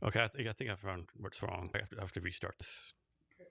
Okay, I think I found what's wrong. I have to restart this. Okay.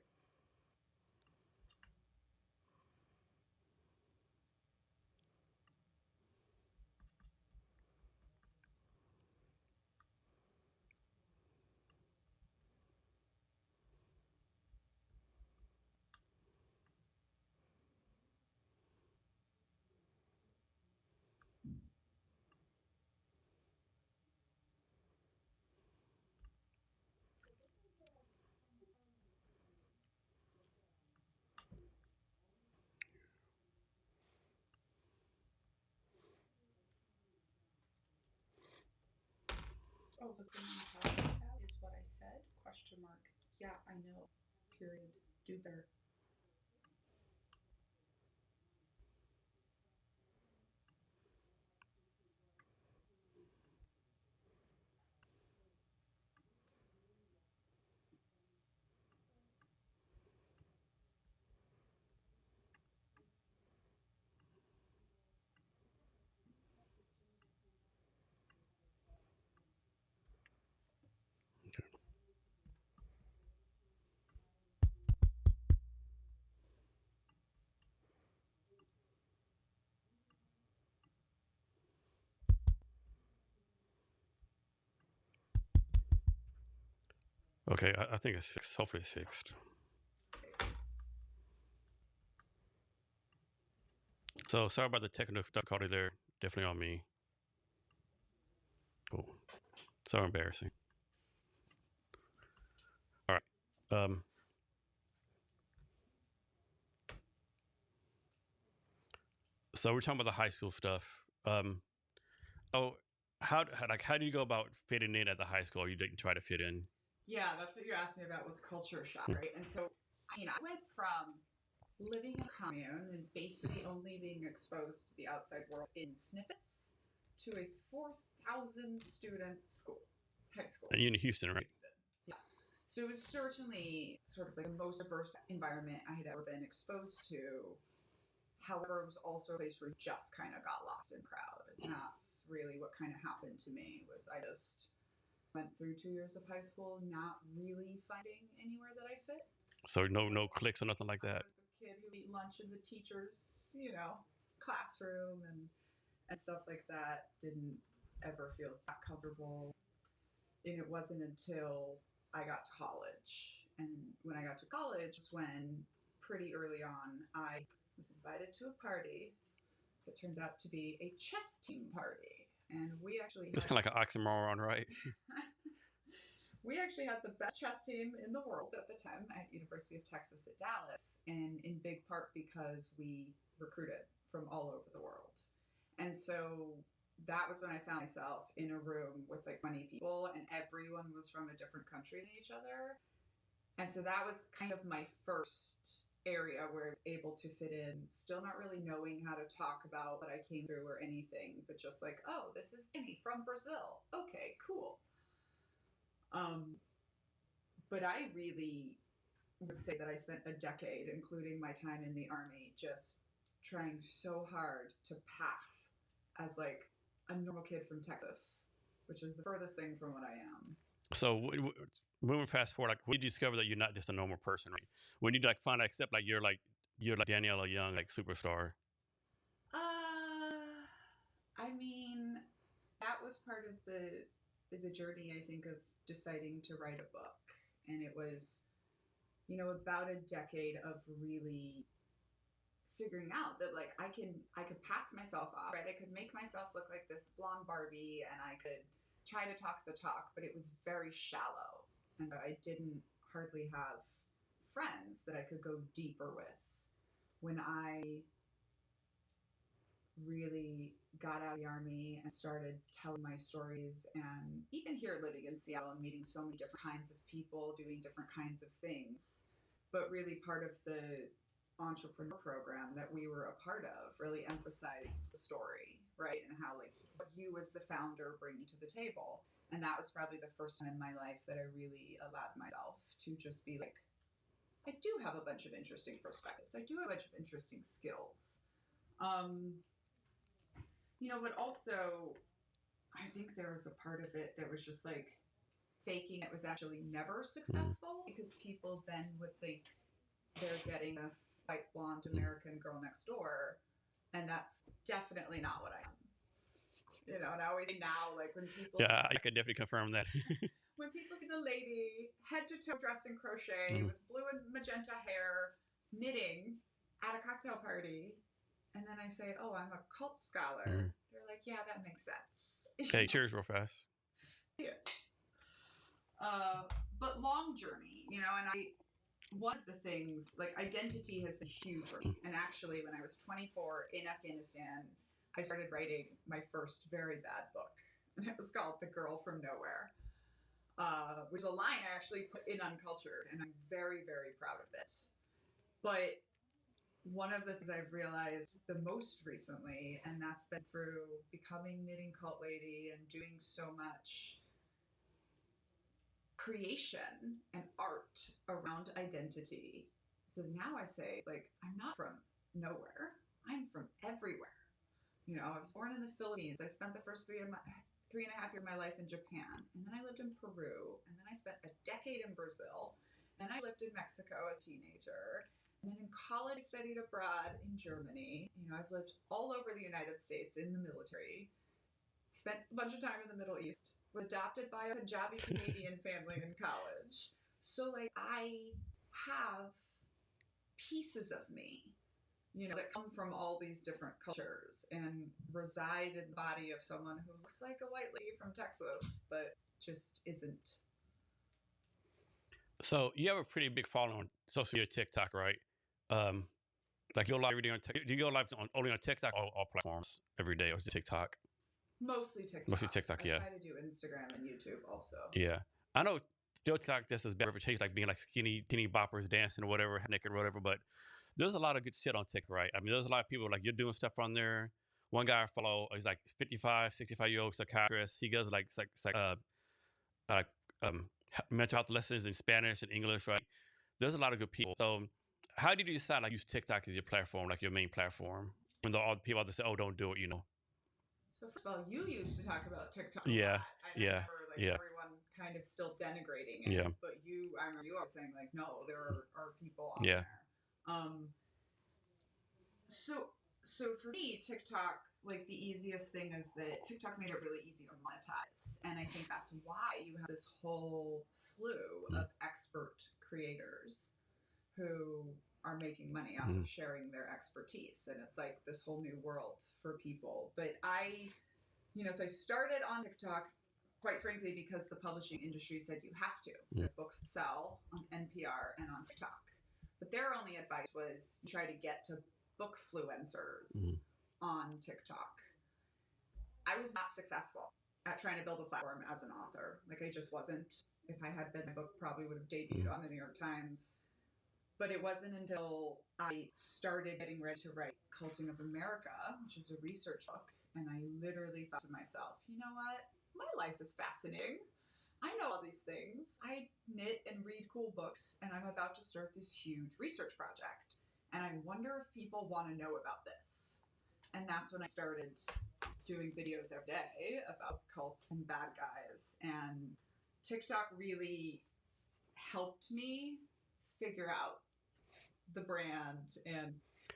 Oh, the thing I'm talking about is what I said? Question mark. Yeah, I know. Period. Do better. Okay. Okay, I think it's fixed. Hopefully, it's fixed. Okay. So sorry about the technical difficulty there. Definitely on me. Cool. So embarrassing. All right. So we're talking about the high school stuff. Oh, how do you go about fitting in at the high school? Or you didn't try to fit in. Yeah, that's what you asked me about was culture shock, right? And so, I went from living in a commune and basically only being exposed to the outside world in snippets to a 4,000 student school, high school. And you're in Houston, right? Yeah. So it was certainly sort of like the most diverse environment I had ever been exposed to. However, it was also a place where you just kind of got lost in crowd. And that's really what kind of happened to me was I just went through 2 years of high school not really finding anywhere that I fit. So no clicks or nothing like I that. was the kid who ate lunch in the teacher's, classroom and stuff like that. Didn't ever feel that comfortable. And it wasn't until I got to college. And when I got to college was when pretty early on I was invited to a party that turned out to be a chess team party. And we actually It's had kind of like an oxymoron, right? we actually had the best chess team in the world at the time at University of Texas at Dallas, and in big part because we recruited from all over the world. And so that was when I found myself in a room with like 20 people, and everyone was from a different country than each other. And so that was kind of my first area where I was able to fit in, still not really knowing how to talk about what I came through or anything, but just like, oh, this is Danny from Brazil. Okay, cool. Um, but I really would say that I spent a decade, including my time in the army, just trying so hard to pass as like a normal kid from Texas, which is the furthest thing from what I am. So moving fast forward, like when you discover that you're not just a normal person, right? When you like finally accept like you're like Daniella Young, like superstar. Uh, I mean, that was part of the journey. I think of deciding to write a book, and it was about a decade of really figuring out that like I could pass myself off, right? I could make myself look like this blonde Barbie and I could try to talk the talk, but it was very shallow. And I didn't hardly have friends that I could go deeper with. When I really got out of the army and started telling my stories, and even here living in Seattle and meeting so many different kinds of people doing different kinds of things, but really part of the entrepreneur program that we were a part of really emphasized the story, right? And how like what you as the founder bring to the table. And that was probably the first time in my life that I really allowed myself to just be like, I do have a bunch of interesting perspectives. I do have a bunch of interesting skills. Um, but also I think there was a part of it that was just like faking it was actually never successful because people then would think they're getting this white blonde American girl next door, and that's definitely not what I am. You know, and I always say now, like when people Yeah, I could definitely confirm that. when people see the lady head to toe dressed in crochet with blue and magenta hair knitting at a cocktail party, and then I say, "Oh, I'm a cult scholar," they're like, "Yeah, that makes sense." Okay, cheers real fast. Cheers. But long journey, you know, and one of the things, like identity has been huge for me. And actually, when I was 24 in Afghanistan, I started writing my first very bad book. And it was called The Girl from Nowhere, which is a line I actually put in Uncultured. And I'm very, very proud of it. But one of the things I've realized the most recently, and that's been through becoming Knitting Cult Lady and doing so much creation and art around identity. So now I say, like, I'm not from nowhere. I'm from everywhere. You know, I was born in the Philippines. I spent the first 3.5 years of my life in Japan. And then I lived in Peru. And then I spent a decade in Brazil. And I lived in Mexico as a teenager. And then in college, I studied abroad in Germany. You know, I've lived all over the United States in the military. Spent a bunch of time in the Middle East, was adopted by a Punjabi Canadian family in college. So, like, I have pieces of me, you know, that come from all these different cultures and reside in the body of someone who looks like a white lady from Texas, but just isn't. So you have a pretty big following on social media, TikTok, right? Like you're live every day on TikTok. Do you go live only on TikTok or all platforms every day, or is it TikTok? Mostly TikTok. Mostly TikTok, yeah. I try to do Instagram and YouTube also. Yeah. I know still TikTok, this is bad reputation, like being like skinny boppers dancing or whatever, naked or whatever, but there's a lot of good shit on TikTok, right? I mean, there's a lot of people, like, you're doing stuff on there. One guy I follow, he's like 55, 65-year-old psychiatrist. He does like mental health lessons in Spanish and English, right? There's a lot of good people. So how did you decide to use TikTok as your platform, like your main platform? When all the people out there say, "Oh, don't do it," you know? So first of all, you used to talk about TikTok. Yeah, I remember, like, everyone kind of still denigrating it. Yeah. But I remember you always saying, like, no, there are people on Yeah. there. So for me, TikTok, like, the easiest thing is that TikTok made it really easy to monetize, and I think that's why you have this whole slew of expert creators who are making money off of sharing their expertise. And it's like this whole new world for people. But so I started on TikTok, quite frankly, because the publishing industry said you have to. The books sell on NPR and on TikTok. But their only advice was try to get to bookfluencers on TikTok. I was not successful at trying to build a platform as an author. Like, I just wasn't. If I had been, my book probably would have debuted on the New York Times. But it wasn't until I started getting ready to write Culting of America, which is a research book, and I literally thought to myself, you know what? My life is fascinating. I know all these things. I knit and read cool books, and I'm about to start this huge research project. And I wonder if people want to know about this. And that's when I started doing videos every day about cults and bad guys. And TikTok really helped me figure out the brand. And,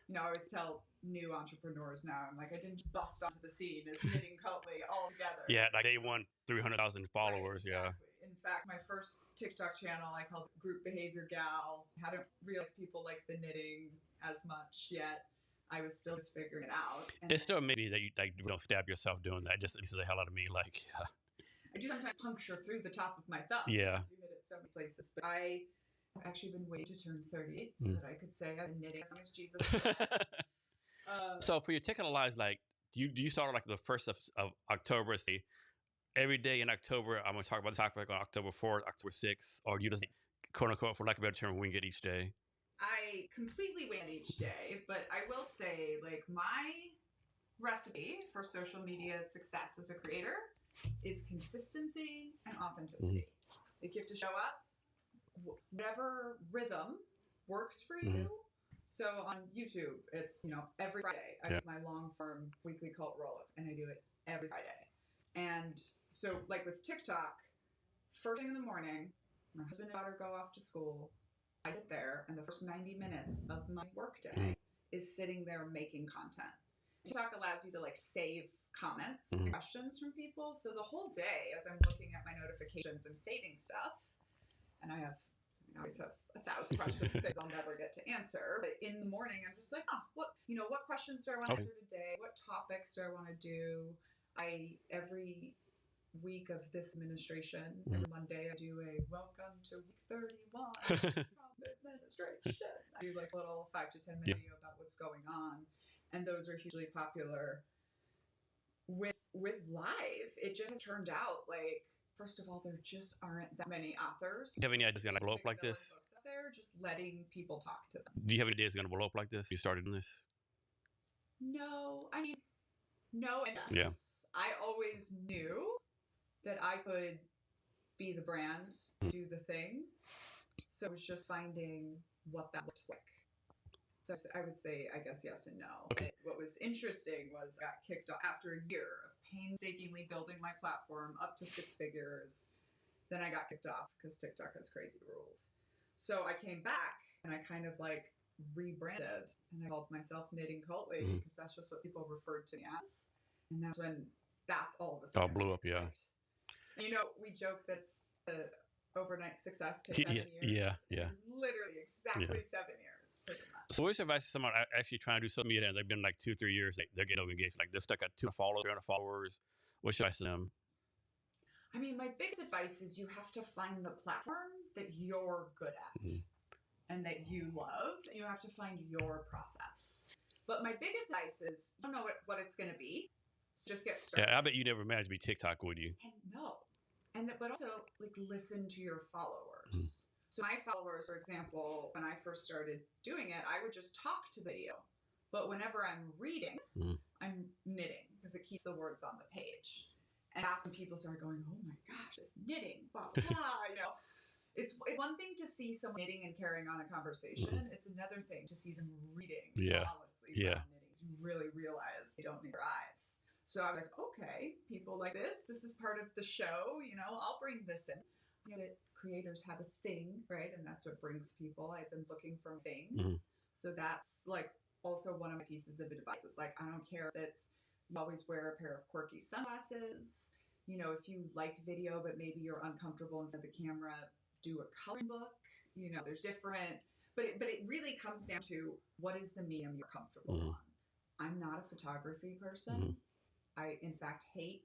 you know, I always tell new entrepreneurs now, I'm like, I didn't just bust onto the scene as Knitting Cultly all together. Yeah, like they won 300,000 followers. Right, exactly. Yeah. In fact, my first TikTok channel, I called it Group Behavior Gal. I hadn't realized people like the knitting as much yet. I was still just figuring it out. And It's still maybe that you like don't stab yourself doing that. Just this is the hell out of me. Like, I do sometimes puncture through the top of my thumb. Yeah. You hit it so many places. But I've actually been waiting to turn 38 so that I could say I've been knitting as long as Jesus. So for your TikTok lives, like, do you start like the 1st of October? Say every day in October, I'm going to talk about the topic on October 4th, October 6th, or you just, quote unquote, for lack of a better term, wing it each day? I completely wing it each day, but I will say, like, my recipe for social media success as a creator is consistency and authenticity. Like, you have to show up, whatever rhythm works for you. So on YouTube, it's, you know, every Friday I do my long form weekly cult roll up, and I do it every Friday. And so, like, with TikTok, first thing in the morning, my husband and daughter go off to school. I sit there, and the first 90 minutes of my workday is sitting there making content. TikTok allows you to like save comments and questions from people. So the whole day, as I'm looking at my notifications, I'm saving stuff. And I always have 1,000 questions that I'll never get to answer. But in the morning, I'm just like, what questions do I want to answer today? What topics do I want to do? Every week of this administration, every Monday, I do a welcome to week 31 from administration. I do like a little 5 to 10 minute video about what's going on. And those are hugely popular. With live, it just turned out like, first of all, there just aren't that many authors. Do you have any ideas it's going to blow up like this? Books out there, just letting people talk to them. Do you have any ideas it's going to blow up like this? You started in this? No, I mean, no and yes. Yeah. I always knew that I could be the brand, do the thing. So it was just finding what that looked like. So I would say, I guess, yes and no. Okay. What was interesting was I got kicked off after a year of painstakingly building my platform up to 6 figures. Then I got kicked off because TikTok has crazy rules. So I came back and I kind of like rebranded and I called myself Knitting Cult Lady because that's just what people referred to me as. And that's when that's all of a sudden. All blew up, yeah. And, we joke that's the overnight success to 7 years. Yeah. It was literally exactly 7 years, pretty much. So what's your advice to someone actually trying to do social media and they've been like 2-3 years, they're getting engaged, like they're stuck at 200 followers, 300 followers. What's your advice to them? I mean, my biggest advice is you have to find the platform that you're good at and that you love. You have to find your process. But my biggest advice is, you don't know what it's going to be. So just get started. Yeah, I bet you never managed to be TikTok, would you? And no. But also, like, listen to your followers. So my followers, for example, when I first started doing it, I would just talk to the video. But whenever I'm reading, I'm knitting because it keeps the words on the page. And that's when people start going, oh my gosh, this knitting, blah, blah, It's one thing to see someone knitting and carrying on a conversation. It's another thing to see them reading flawlessly while knitting. You really realize they don't need their eyes. So I was like, okay, people like this is part of the show, I'll bring this in. Creators have a thing, right? And that's what brings people. I've been looking for a thing. So that's like also one of my pieces of advice. It's like, I don't care if it's, you always wear a pair of quirky sunglasses. If you like video, but maybe you're uncomfortable in front of the camera, do a coloring book. There's different, but it really comes down to what is the medium you're comfortable on. I'm not a photography person. I, in fact, hate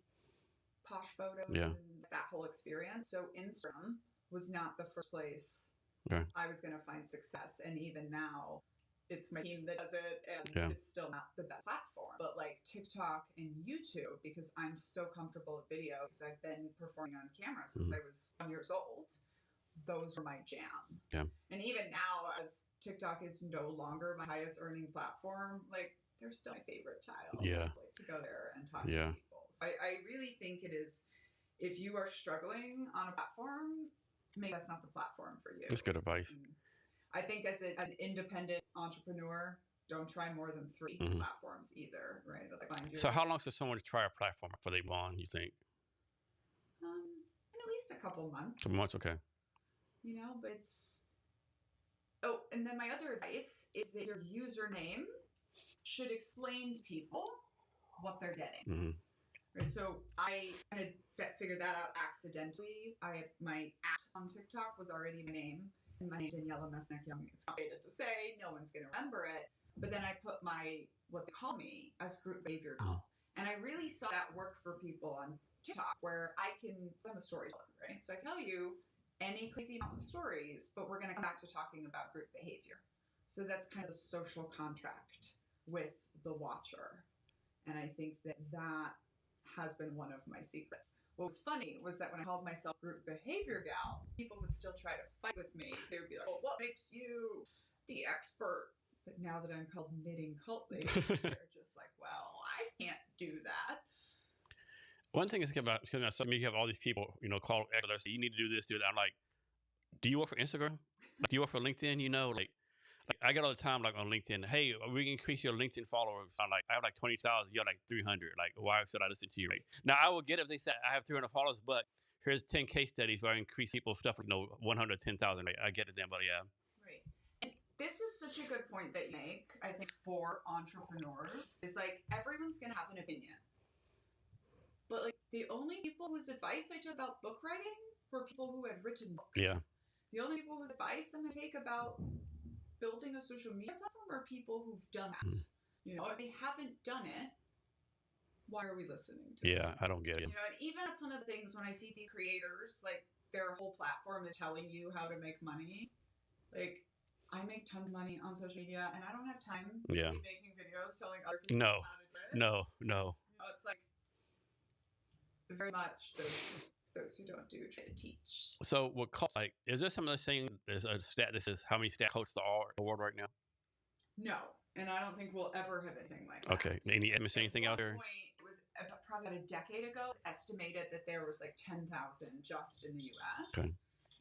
posh photos and that whole experience. So Instagram was not the first place I was going to find success. And even now, it's my team that does it, and it's still not the best platform. But like TikTok and YouTube, because I'm so comfortable with video, because I've been performing on camera since I was 1 year old, those are my jam. Yeah. And even now, as TikTok is no longer my highest earning platform, like they're still my favorite child. Yeah. Like to go there and talk to people. So I really think it is, if you are struggling on a platform, maybe that's not the platform for you. That's good advice. I think as an independent entrepreneur, don't try more than 3 platforms either, right? So how long should someone try a platform before they move on, you think? In at least a couple months. Couple months, okay. But it's... Oh, and then my other advice is that your username should explain to people what they're getting. Right, so I kind of figured that out accidentally. My on TikTok was already my name. And my name is Daniella Mestyanek Young. It's complicated to say. No one's going to remember it. But then I put what they call me as group behavior. And I really saw that work for people on TikTok where I'm a storyteller, right? So I tell you any crazy amount of stories, but we're going to come back to talking about group behavior. So that's kind of a social contract with the watcher. And I think that has been one of my secrets. What was funny was that when I called myself Group Behavior Gal, people would still try to fight with me. They would be like, well, what makes you the expert? But now that I'm called Knitting Cult Lady, they're just like, well, I can't do that. One thing is about, you have all these people, call experts, you need to do this, do that. I'm like, do you work for Instagram? Do you work for LinkedIn? Like I get all the time, like on LinkedIn, hey, we can increase your LinkedIn followers. I have like 20,000, you have like 300. Like, why should I listen to you? Right? Now, I will get it if they say I have 300 followers, but here's 10 case studies where I increase people's stuff, 110,000. I get it then, but yeah. Right. And this is such a good point that you make, I think, for entrepreneurs. Is like everyone's going to have an opinion. But like the only people whose advice I took about book writing were people who had written books. Yeah. The only people whose advice I'm going to take about building a social media platform are people who've done that. You know, if they haven't done it, why are we listening to them? I don't get it. You know, and even that's one of the things when I see these creators, like their whole platform is telling you how to make money. Like, I make tons of money on social media, and I don't have time to be making videos telling other people how to do it. No. You know, it's like very much those who don't do try to teach. So, what cults, like, is there some of the saying, there's a stat that says how many stat cults there are in the world right now? No, and I don't think we'll ever have anything like that. Okay. Any estimates, anything out there? At one point, it was probably about a decade ago, it was estimated that there was like 10,000 just in the U.S. Okay.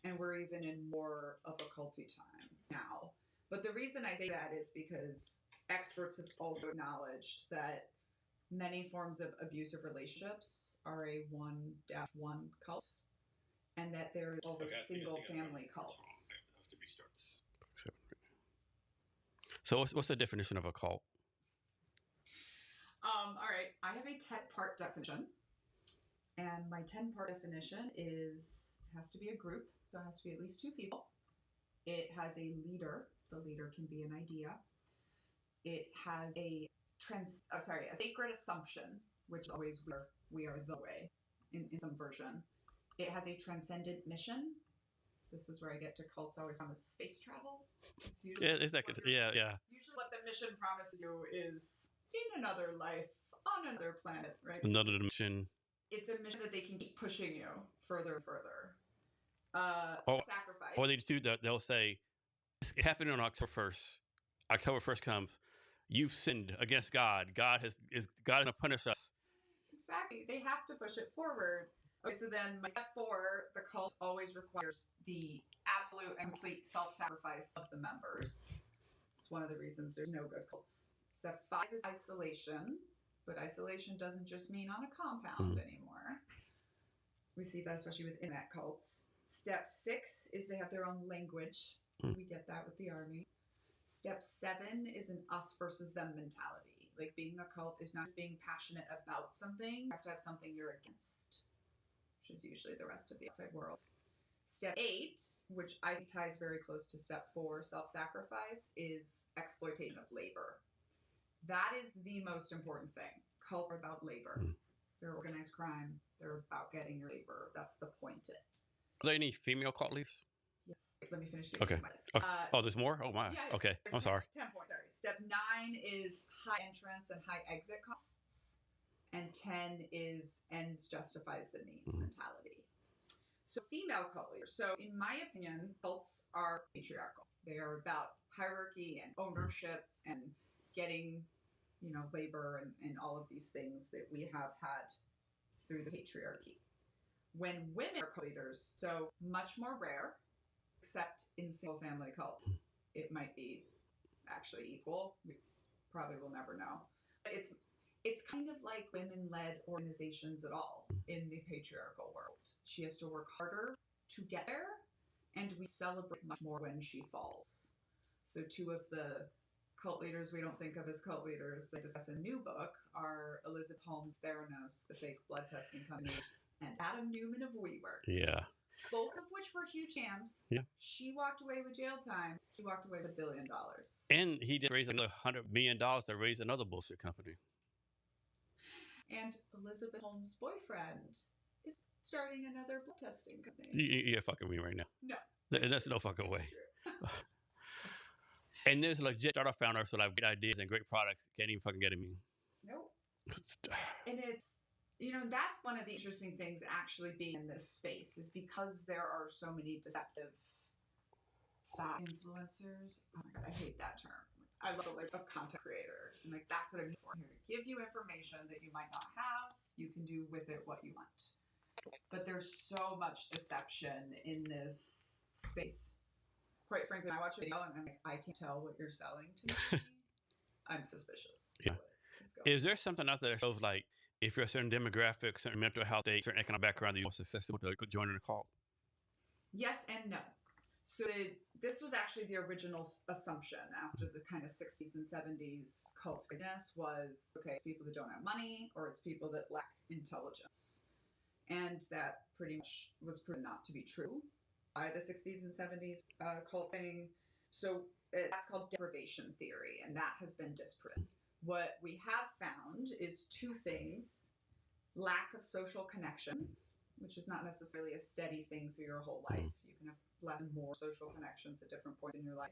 And we're even in more of a culty time now. But the reason I say that is because experts have also acknowledged that many forms of abusive relationships are a 1-1 cult, and that there is also single family cults. So what's the definition of a cult? All right, I have a 10-part definition, and my 10-part definition has to be a group, so it has to be at least 2 people. It has a leader. The leader can be an idea. It has a sacred assumption, which is always we are the way in some version. It has a transcendent mission. This is where I get to cults always promise space travel. It's usually Usually what the mission promises you is in another life, on another planet, right? Another dimension. It's a mission that they can keep pushing you further and further. Sacrifice. Or they'll say, it happened on October 1st. October 1st comes. You've sinned against God. God is going to punish us. Exactly. They have to push it forward. Okay, so then my step 4, the cult always requires the absolute and complete self-sacrifice of the members. It's one of the reasons there's no good cults. Step 5 is isolation, but isolation doesn't just mean on a compound anymore. We see that especially with internet cults. Step 6 is they have their own language. We get that with the army. Step 7 is an us versus them mentality. Like being a cult is not just being passionate about something. You have to have something you're against, which is usually the rest of the outside world. Step 8, which I think ties very close to step 4, self-sacrifice, is exploitation of labor. That is the most important thing. Cults are about labor. They're organized crime. They're about getting your labor. That's the point. Are there any female cult leaders? Yes. Let me finish. Okay. There's more? Oh, my. Yeah, okay. I'm sorry. 10 points. Sorry. Step 9 is high entrance and high exit costs. And 10 is ends justifies the means mentality. So female cult leaders. So in my opinion, cults are patriarchal. They are about hierarchy and ownership and getting, labor and all of these things that we have had through the patriarchy. When women are cult leaders, so much more rare, except in single family cults, it might be actually equal. We probably will never know. But it's kind of like women-led organizations at all in the patriarchal world. She has to work harder to get there, and we celebrate much more when she falls. So 2 of the cult leaders we don't think of as cult leaders that discuss a new book are Elizabeth Holmes' Theranos, the fake blood testing company, and Adam Newman of WeWork. Yeah. Both of which were huge scams. Yeah. She walked away with jail time. He walked away with $1 billion. And he did raise another $100 million to raise another bullshit company. And Elizabeth Holmes' boyfriend is starting another blood testing company. You're fucking me right now. No. There's no fucking way. And there's legit startup founders that have great ideas and great products. Can't even fucking get at me. Nope. And it's, that's one of the interesting things actually being in this space is because there are so many deceptive fat influencers. Oh my God, I hate that term. I love the of content creators. And that's what I'm here for. I'm here to give you information that you might not have. You can do with it what you want. But there's so much deception in this space. Quite frankly, I watch a video and I'm like, I can't tell what you're selling to me. I'm suspicious. Yeah. Is there something out there that shows if you're a certain demographic, certain mental health state, certain economic background, you're more successful to join in a cult? Yes and no. So this was actually the original assumption after the kind of 60s and 70s cult business was, okay, it's people that don't have money or it's people that lack intelligence. And that pretty much was proven not to be true by the 60s and 70s cult thing. So that's called deprivation theory, and that has been disproven. What we have found is two things: lack of social connections, which is not necessarily a steady thing through your whole life. You can have less and more social connections at different points in your life.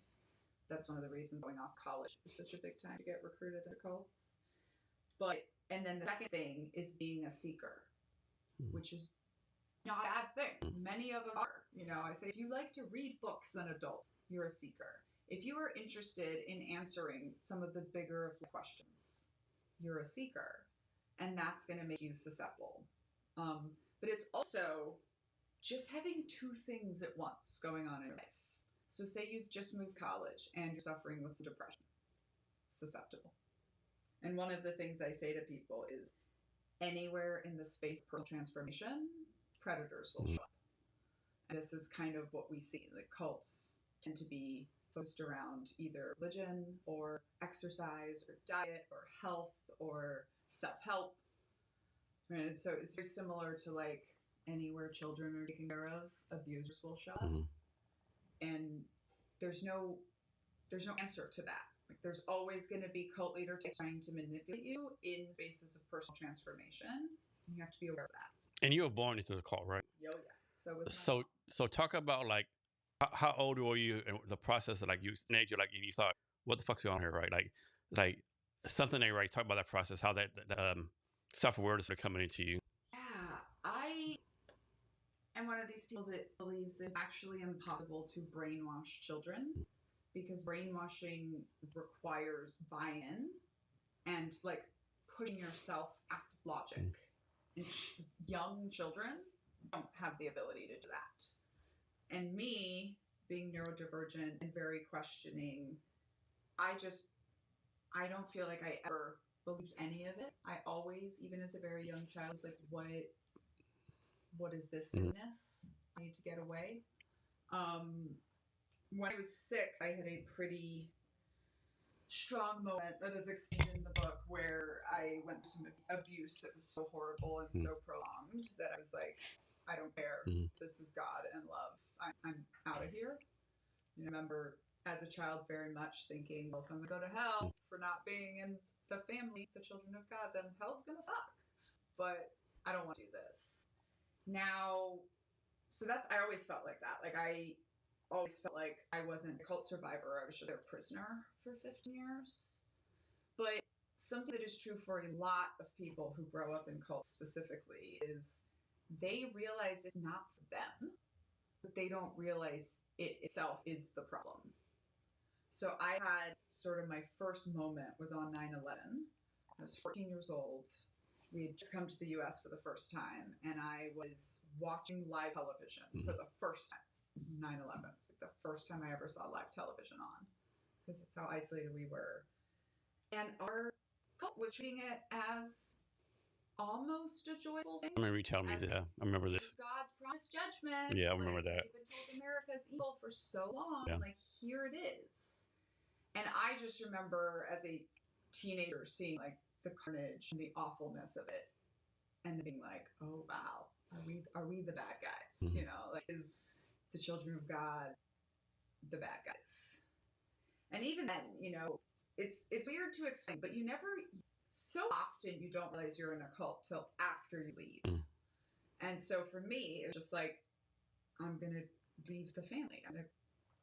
That's one of the reasons going off college is such a big time to get recruited into cults. And then the second thing is being a seeker, which is not a bad thing. Many of us are. I say if you like to read books as an adult, you're a seeker. If you are interested in answering some of the bigger questions, you're a seeker. And that's going to make you susceptible. But it's also just having two things at once going on in your life. So say you've just moved college and you're suffering with depression, susceptible. And one of the things I say to people is anywhere in the space of personal transformation, predators will show up. And this is kind of what we see. The cults tend to be focused around either religion or exercise or diet or health or self-help. And so it's very similar to like anywhere children are taken care of, abusers will show up. And there's no answer to that. Like there's always going to be cult leader trying to manipulate you in spaces of personal transformation. You have to be aware of that. And you were born into the cult, right? Oh yeah. So talk about like how old were you and the process of like you teenager, like and you thought, what the fuck's going on here, right? Like something they right. Talk about that process, how that self-awareness are coming into you. Yeah, I am one of these people that believes it's actually impossible to brainwash children because brainwashing requires buy-in and like pushing yourself past logic. And young children don't have the ability to do that. And me, being neurodivergent and very questioning, I don't feel like I ever believed any of it. I always, even as a very young child, was like, what is this sickness? I need to get away. When I was 6, I had a pretty strong moment that is explained in the book where I went through some abuse that was so horrible and so prolonged that I was like, I don't care. This is God and love. I'm out of here. I remember as a child very much thinking, well, if I'm going to go to hell for not being in the family, the children of God, then hell's going to suck. But I don't want to do this. Now, so I always felt like that. Like I always felt like I wasn't a cult survivor. I was just a prisoner for 15 years. But something that is true for a lot of people who grow up in cults specifically is they realize it's not for them, but they don't realize it itself is the problem. So I had sort of my first moment was on 9/11. I was 14 years old. We had just come to the US for the first time, and I was watching live television for the first time. 9/11. It's like the first time I ever saw live television on, because that's how isolated we were. And our cult was treating it as almost a joyful thing. I remember you telling me that. I remember this. God's promised judgment. Yeah, I remember that. We've been told America's evil for so long. Yeah. Like, here it is. And I just remember as a teenager seeing like the carnage and the awfulness of it, and being like, "Oh wow, are we the bad guys? Like is the children of God the bad guys?" And even then, it's weird to explain, but so often you don't realize you're in a cult till after you leave. And so for me, it was just like, I'm gonna leave the family. I'm gonna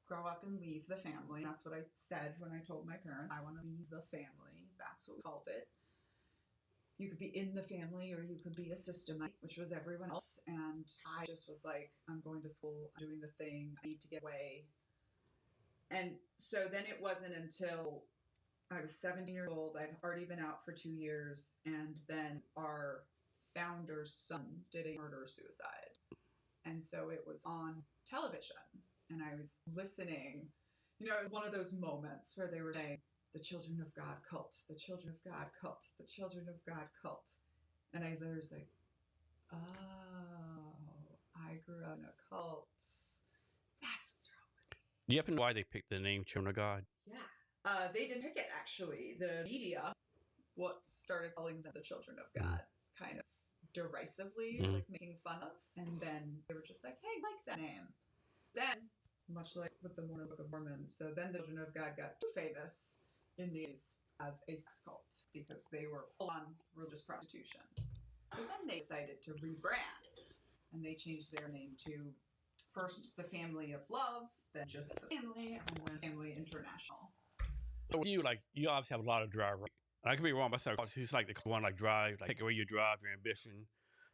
grow up and leave the family. That's what I said when I told my parents, I want to leave the family. That's what we called it. You could be in the family or you could be a systemite, which was everyone else. And I just was like, I'm going to school, I'm doing the thing, I need to get away. And so then it wasn't until I was 17 years old, I'd already been out for 2 years, and then our founder's son did a murder-suicide. And so it was on television, and I was listening. It was one of those moments where they were saying, the children of God cult, the children of God cult, the children of God cult. And I was like, oh, I grew up in a cult. That's what's wrong with me. Do you happen to know why they picked the name Children of God? Yeah. They didn't pick it, actually. The media, what started calling them the Children of God, kind of derisively, like making fun of. And then they were just like, hey, like that name. Then, much like with the Mormon Book of Mormon, so then the Children of God got too famous in these as a sex cult because they were full on religious prostitution. So then they decided to rebrand, and they changed their name to first the Family of Love, then just the Family, and then Family International. So you obviously have a lot of drive. Right? I could be wrong, but he's like the one like drive, like take away your drive, your ambition.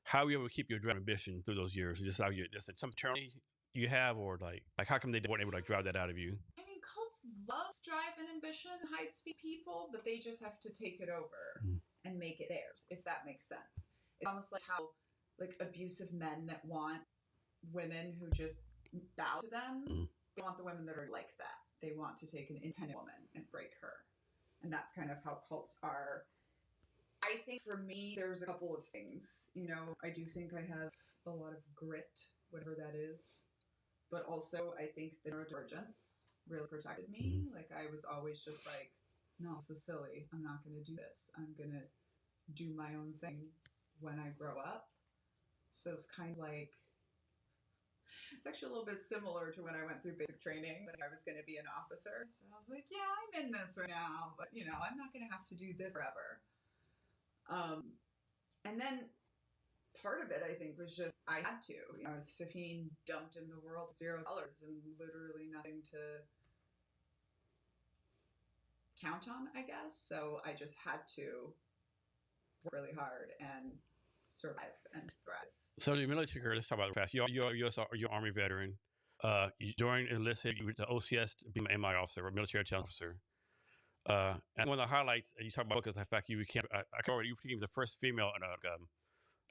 How you able to keep your drive ambition through those years? Just how you just some eternity you have, or like how come they weren't able to like drive that out of you? I mean, cults love drive and ambition, high speed people, but they just have to take it over and make it theirs, if that makes sense. It's almost like how like abusive men that want women who just bow to them, they want the women that are like that. They want to take an independent woman and break her. And that's kind of how cults are. I think for me, there's a couple of things. You know, I do think I have a lot of grit, whatever that is. But also, I think the neurodivergence really protected me. Like, I was always just like, no, this is silly. I'm not going to do this. I'm going to do my own thing when I grow up. So it's kind of like, it's actually a little bit similar to when I went through basic training, that I was going to be an officer. So I was like, yeah, I'm in this right now, but, you know, I'm not going to have to do this forever. And then part of it, I think, was just I had to. You know, I was 15, dumped in the world, $0, and literally nothing to count on, I guess. So I just had to work really hard and survive and thrive. So the military career, let's talk about it fast. You're you're Army veteran. You during enlisted, you were the OCS to be an MI officer, or military intelligence officer. And one of the highlights you talk about is the fact you became you became the first female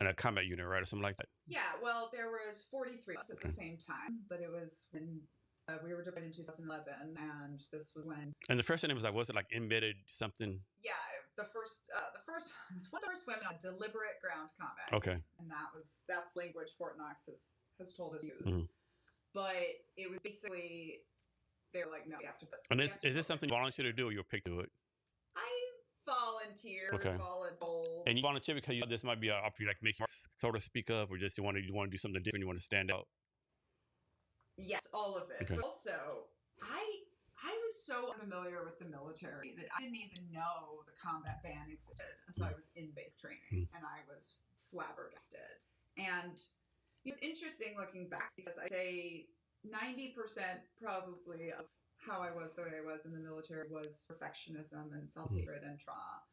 in a combat unit, right, or something like that. Yeah, well, there was 43 of us at the same time, but it was when we were deployed in 2011, and this was when. And the first name was it like embedded something? Yeah, the first was one of the first women on deliberate ground combat. Okay. And that's language Fort Knox has told us to use. But it was basically, they were like, no, you have to put. And is this something you volunteer to do, or you're picked to it? I volunteer. Okay. Volunteer. And you volunteer because this might be an opportunity, like make you sort of speak up, or just you want to do something different, you want to stand out. Yes, all of it. Okay. But also, I was so unfamiliar with the military that I didn't even know the combat ban existed until I was in basic training, and I was flabbergasted. And it's interesting looking back, because I say 90% probably of how I was the way I was in the military was perfectionism and self-hatred and trauma.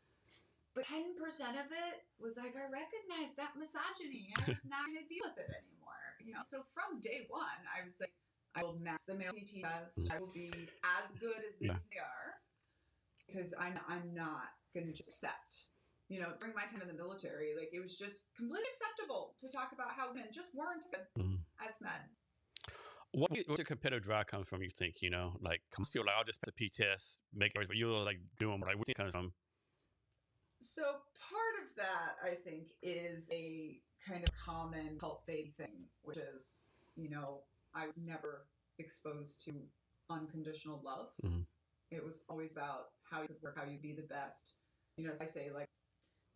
But 10% of it was like, I recognized that misogyny and I was not going to deal with it anymore. You know, so from day one, I was like, I will max the male PT test. I will be as good as they are, because I'm not going to just accept. You know, during my time in the military, like, it was just completely acceptable to talk about how men just weren't good as men. What's the competitive drive comes from, you think, you know? Like, comes feel like, I'll just put the P test, make it, but you're like doing, like, where do you think it comes from? So part of that, I think, is a kind of common cult baby thing, which is, you know, I was never exposed to unconditional love. It was always about how you could work, how you be the best. You know, as I say, like,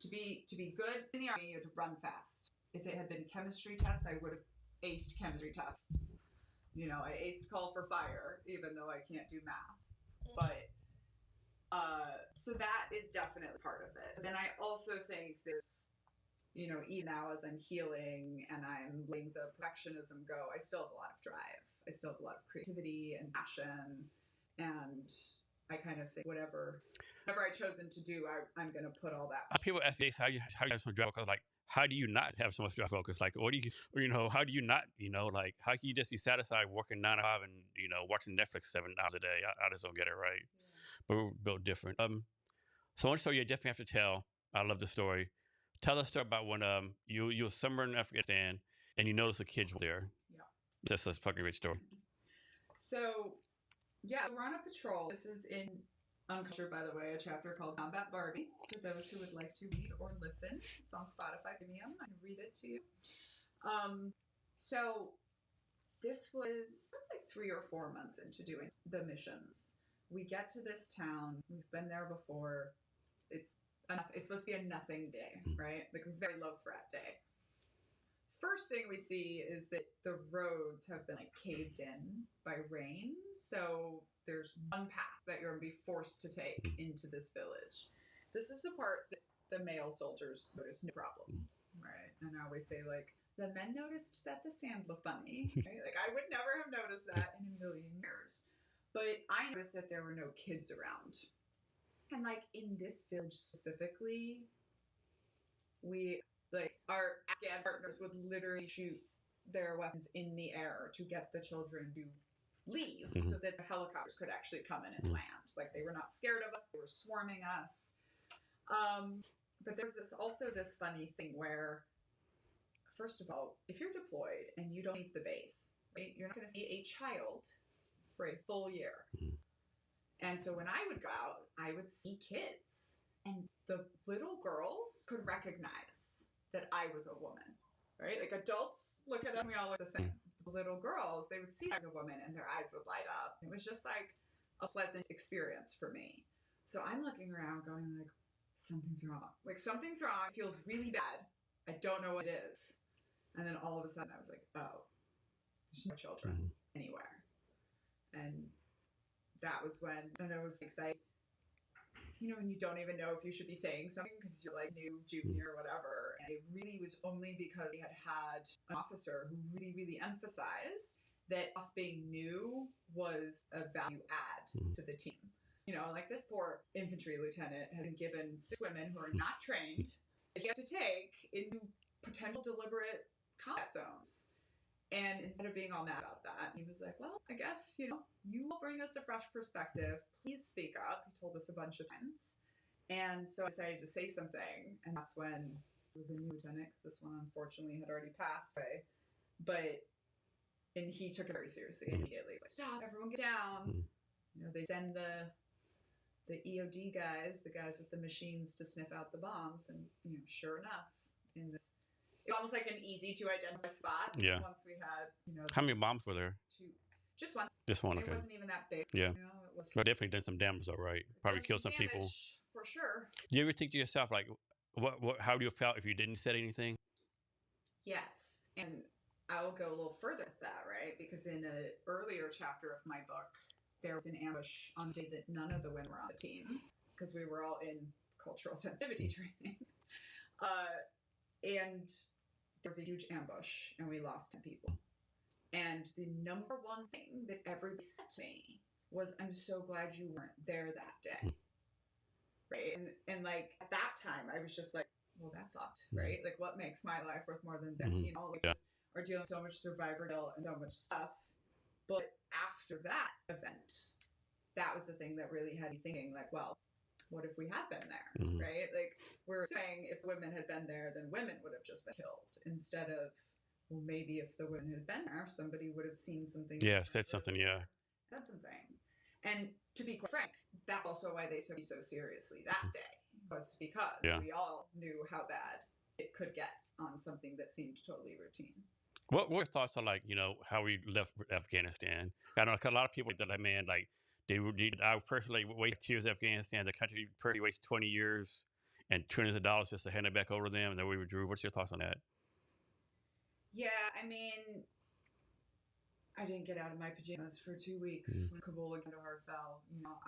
to be good in the Army, you had to run fast. If it had been chemistry tests, I would have aced chemistry tests. You know, I aced call for fire, even though I can't do math. But so that is definitely part of it. But then I also think there's, you know, even now as I'm healing and I'm letting the perfectionism go, I still have a lot of drive. I still have a lot of creativity and passion. And I kind of think whatever I've chosen to do, I'm going to put all that. People ask me, how you have so much drive focus? Like, how do you not have so much drive focus? Like, what do you, or, you know, how do you not, you know, like, how can you just be satisfied working 9 to 5 and, you know, watching Netflix 7 hours a day? I just don't get it, right? Yeah. But we're built different. So one story you definitely have to tell. I love the story. Tell us a story about when you were somewhere in Afghanistan and you noticed a kid there. Yeah. That's a fucking great story. So, yeah, we're on a patrol. This is in Uncultured, by the way, a chapter called Combat Barbie, for those who would like to read or listen. It's on Spotify Premium. I can read it to you. So this was like 3 or 4 months into doing the missions. We get to this town. We've been there before. It's supposed to be a nothing day, right? Like a very low threat day. First thing we see is that the roads have been like caved in by rain. So there's one path that you're going to be forced to take into this village. This is the part that the male soldiers notice no problem, right? And I always say, like, the men noticed that the sand looked funny, right? Like, I would never have noticed that in a million years. But I noticed that there were no kids around. And, like, in this village specifically, our Afghan partners would literally shoot their weapons in the air to get the children to leave so that the helicopters could actually come in and land. Like, they were not scared of us. They were swarming us. But there's also this funny thing where, first of all, if you're deployed and you don't leave the base, right, you're not going to see a child for a full year. And so when I would go out, I would see kids, and the little girls could recognize that I was a woman, right? Like, adults look at us and we all look the same. The little girls, they would see I was a woman and their eyes would light up. It was just like a pleasant experience for me. So I'm looking around going like, something's wrong. Like, something's wrong. It feels really bad. I don't know what it is. And then all of a sudden I was like, oh, there's no children anywhere. And that was when, and I was excited. You know, when you don't even know if you should be saying something because you're like new, junior, or whatever. And it really was only because we had an officer who really, really emphasized that us being new was a value add to the team. You know, like, this poor infantry lieutenant had been given 6 women who are not trained that he has to take into potential deliberate combat zones. And instead of being all mad about that, he was like, well, I guess, you know, you will bring us a fresh perspective. Please speak up. He told us a bunch of times. And so I decided to say something. And that's when it was a new lieutenant. This one, unfortunately, had already passed away. And he took it very seriously immediately. He's like, stop, everyone get down. You know, they send the EOD guys, the guys with the machines, to sniff out the bombs. And, you know, sure enough, in this, it's almost like an easy to identify spot. Yeah. Once we had, you know, how many bombs were there? 2, just one. Just one. It Okay. wasn't even that big. Yeah. You know, it was. But definitely done some damage, though, right? Probably killed some people. For sure. Do you ever think to yourself, like, how do you feel if you didn't say anything? Yes, and I will go a little further with that, right? Because in an earlier chapter of my book, there was an ambush on the day that none of the women were on the team because we were all in cultural sensitivity training. And there was a huge ambush and we lost 10 people. And the number one thing that everybody said to me was, I'm so glad you weren't there that day. Right? And like, at that time, I was just like, well, that sucked, right? Like, what makes my life worth more than that? You know, like, are dealing with so much survivor guilt and so much stuff. But after that event, that was the thing that really had me thinking, like, well, what if we had been there, right? Like, we're saying if women had been there, then women would have just been killed, instead of, well, maybe if the women had been there, somebody would have seen something. Yeah, said something, yeah. Said something. And to be quite frank, that's also why they took me so seriously that day, was because we all knew how bad it could get on something that seemed totally routine. What were your thoughts on, like, you know, how we left Afghanistan? I know, 'cause a lot of people that, like, man, like, I personally wasted 2 years in Afghanistan. The country personally wasted 20 years and trillions of dollars just to hand it back over to them, and then we withdrew. What's your thoughts on that? Yeah, I mean, I didn't get out of my pajamas for 2 weeks when Kabul and Kandahar fell. You know,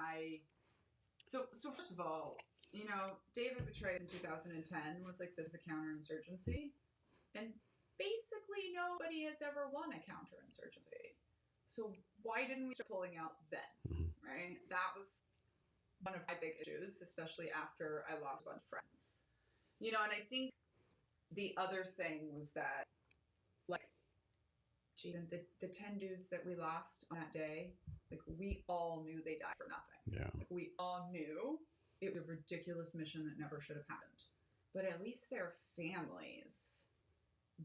so first of all, you know, David Petraeus in 2010 was like, this is a counterinsurgency, and basically nobody has ever won a counterinsurgency. So why didn't we start pulling out then, right? That was one of my big issues, especially after I lost a bunch of friends. You know, and I think the other thing was that, like, geez, the 10 dudes that we lost on that day, like, we all knew they died for nothing. Yeah. Like, we all knew it was a ridiculous mission that never should have happened. But at least their families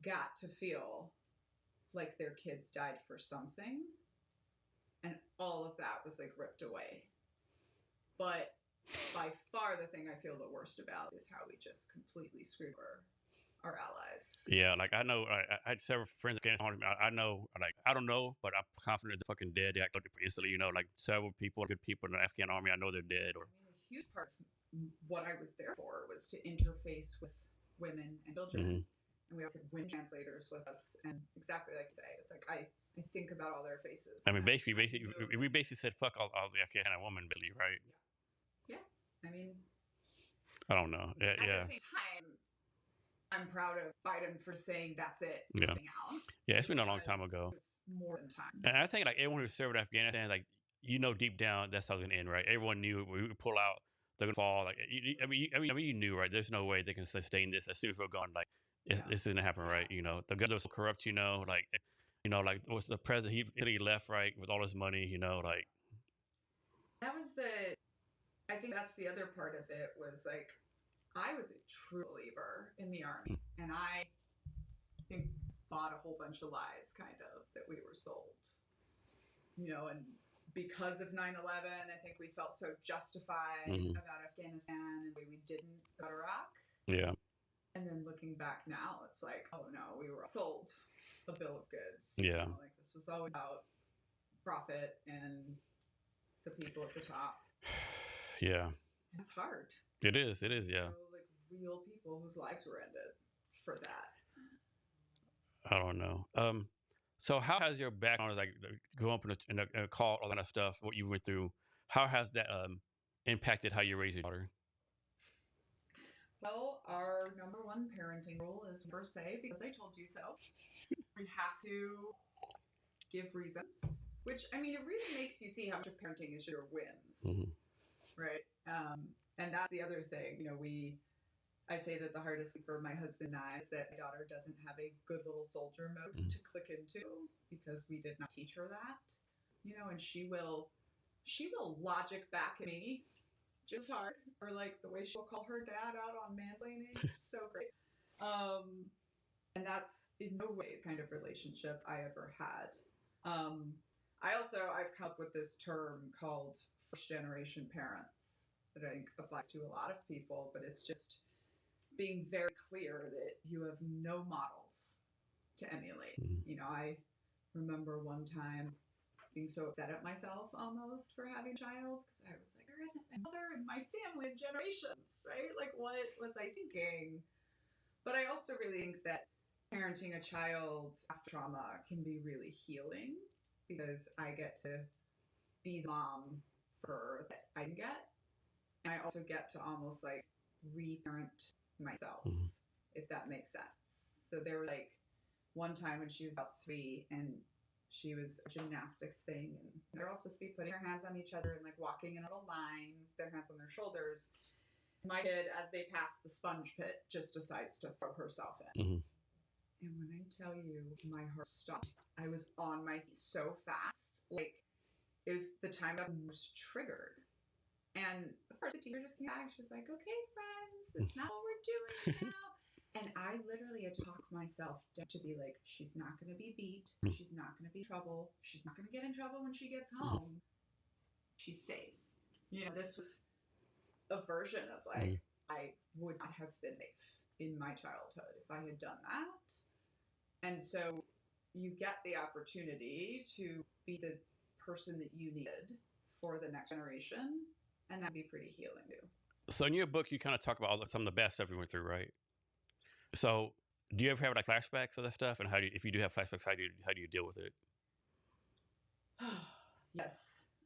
got to feel like their kids died for something, and all of that was like ripped away. But by far the thing I feel the worst about is how we just completely screwed our allies. Yeah, like I know, I had several friends in Afghanistan. I know, like I don't know, but I'm confident they're fucking dead. They act instantly, you know, like several people, good people in the Afghan army. I know they're dead. Or I mean, a huge part of what I was there for was to interface with women and children. Mhm. And we always had women translators with us. And exactly like you say, it's like I think about all their faces. I mean, and basically, knew- we basically said fuck all the Afghan women, basically, right? Yeah. I mean, I don't know. Yeah, at the same time, I'm proud of Biden for saying that's it, Yeah. moving out. Yeah, it's been a long time ago. It's more than time. And I think like everyone who served in Afghanistan, like you know, deep down that's how it's gonna end, right? Everyone knew we would pull out, they're gonna fall. Like I mean, you knew, right? There's no way they can sustain this as soon as we're gone. Like this isn't happen, right? You know, the government's so corrupt. You know, like what's the president? He left right with all his money. You know, like that was I think that's the other part of it was like I was a true believer in the army, and I think bought a whole bunch of lies, kind of, that we were sold. You know, and because of 9/11, I think we felt so justified about Afghanistan and the way we didn't go to Iraq. Yeah. And then looking back now, it's like, oh no, we were sold a bill of goods. Yeah. You know, like this was all about profit and the people at the top. Yeah. It's hard. It is, yeah. You know, like real people whose lives were ended for that. I don't know. So how has your background, like growing up in a cult, all that kind of stuff, what you went through, how has that impacted how you raise your daughter? Well, our number one parenting rule is never say because I told you so. We have to give reasons, which I mean, it really makes you see how much of parenting is your wins, right? And that's the other thing. You know, I say that the hardest thing for my husband and I is that my daughter doesn't have a good little soldier mode to click into because we did not teach her that. You know, and she will logic back at me just hard, or like the way she'll call her dad out on mansplaining. It's so great. And that's in no way the kind of relationship I ever had. I've come up with this term called first generation parents that I think applies to a lot of people, but it's just being very clear that you have no models to emulate. You know, I remember one time being so upset at myself almost for having a child because I was like, there isn't another in my family in generations, right? Like, what was I thinking? But I also really think that parenting a child after trauma can be really healing because I get to be the mom for that I didn't get. And I also get to almost like reparent myself, if that makes sense. So there was like one time when she was about 3 and she was a gymnastics thing, and they're all supposed to be putting their hands on each other and like walking in a little line with their hands on their shoulders. My kid, as they pass the sponge pit, just decides to throw herself in. And when I tell you, my heart stopped. I was on my feet so fast. Like, it was the time that I was triggered. And of course, the teacher just came back. She was like, okay, friends, that's not what we're doing now. And I literally had talked myself down to be like, she's not going to be beat. She's not going to be in trouble. She's not going to get in trouble when she gets home. She's safe. You know, this was a version of like, I would not have been safe in my childhood if I had done that. And so you get the opportunity to be the person that you needed for the next generation. And that'd be pretty healing too. So in your book, you kind of talk about some of the bad stuff you went through, right? So do you ever have like flashbacks of that stuff? And if you do have flashbacks, how do you deal with it? Yes.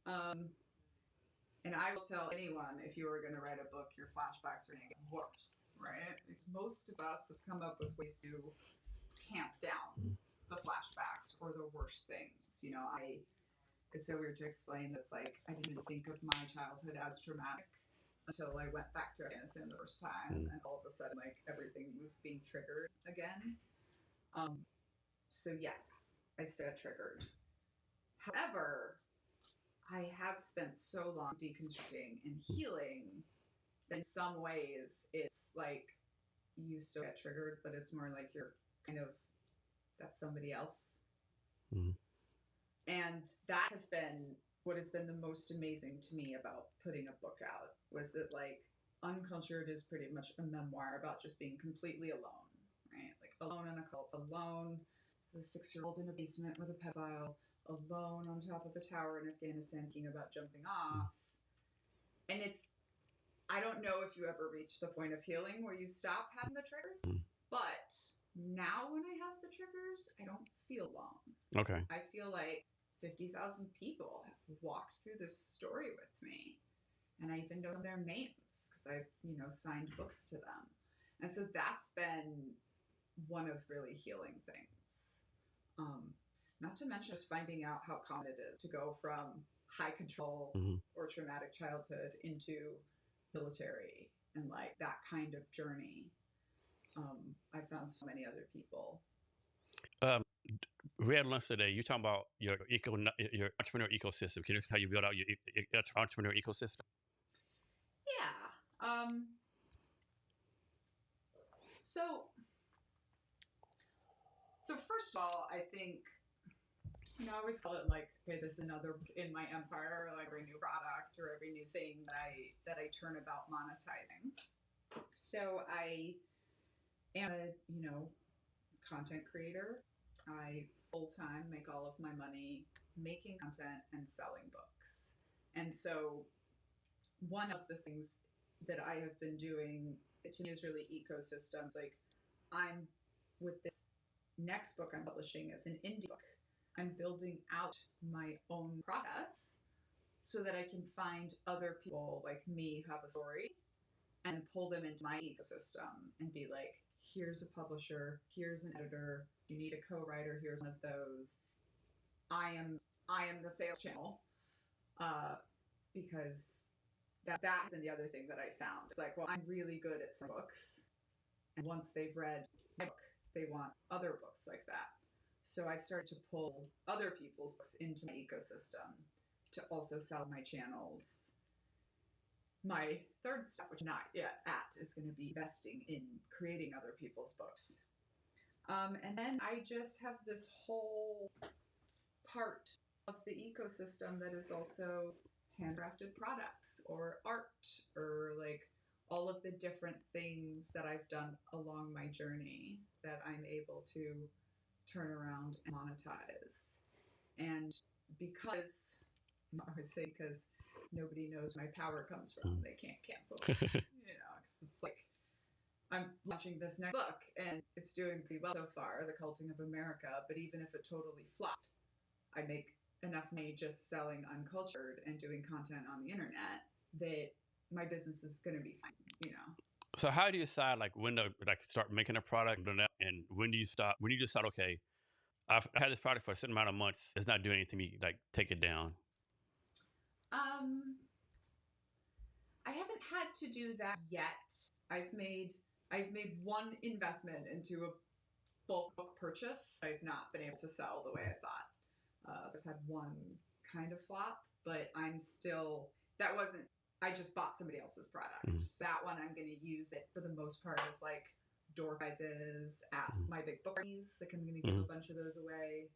And I will tell anyone, if you were going to write a book, your flashbacks are going to get worse, right? Because most of us have come up with ways to tamp down the flashbacks or the worst things. You know, it's so weird to explain. It's like I didn't even think of my childhood as traumatic until I went back to Afghanistan the first time, and all of a sudden, like everything was being triggered again. So yes, I still got triggered. However, I have spent so long deconstructing and healing that in some ways it's like you still get triggered, but it's more like you're kind of that's somebody else. And that has been what has been the most amazing to me about putting a book out was that, like, Uncultured is pretty much a memoir about just being completely alone, right? Like, alone in a cult, alone as a 6-year-old in a basement with a pedophile, alone on top of a tower in Afghanistan thinking about jumping off. And I don't know if you ever reach the point of healing where you stop having the triggers, but now when I have the triggers, I don't feel alone. Okay. I feel like 50,000 people have walked through this story with me. And I even know their names because I've, signed books to them. And so that's been one of really healing things. Not to mention just finding out how common it is to go from high control or traumatic childhood into military and like that kind of journey. I found so many other people. We had lunch today. You're talking about your entrepreneur ecosystem. Can you explain how you build out your entrepreneur ecosystem? Yeah. So first of all, I think, I always call it like, okay, this is another in my empire, like every new product or every new thing that I turn about monetizing. So I am a, content creator. I full-time make all of my money making content and selling books. And so one of the things that I have been doing, to me, is really ecosystems. Like, I'm with this next book I'm publishing as an indie book, I'm building out my own process so that I can find other people like me who have a story and pull them into my ecosystem and be like, here's a publisher, here's an editor, you need a co-writer, here's one of those. I am the sales channel, because that's been the other thing that I found. It's like, well, I'm really good at some books, and once they've read my book, they want other books like that. So I've started to pull other people's books into my ecosystem to also sell my channels. My third step, which I'm not yet at, is going to be investing in creating other people's books. And then I just have this whole part of the ecosystem that is also handcrafted products or art or like all of the different things that I've done along my journey that I'm able to turn around and monetize. And because, I always say, because nobody knows where my power comes from, they can't cancel it, because it's like, I'm launching this next book and it's doing pretty well so far, The Culting of America, but even if it totally flopped, I make enough money just selling Uncultured and doing content on the internet that my business is going to be fine, So how do you decide like when to like start making a product and when do you stop? When you just thought, okay, I've had this product for a certain amount of months, it's not doing anything to me, like take it down? I haven't had to do that yet. I've made one investment into a bulk book purchase. I've not been able to sell the way I thought. So I've had one kind of flop, but I just bought somebody else's product. So that one I'm going to use it for the most part as like door prizes at my big book parties. Like I'm going to give a bunch of those away,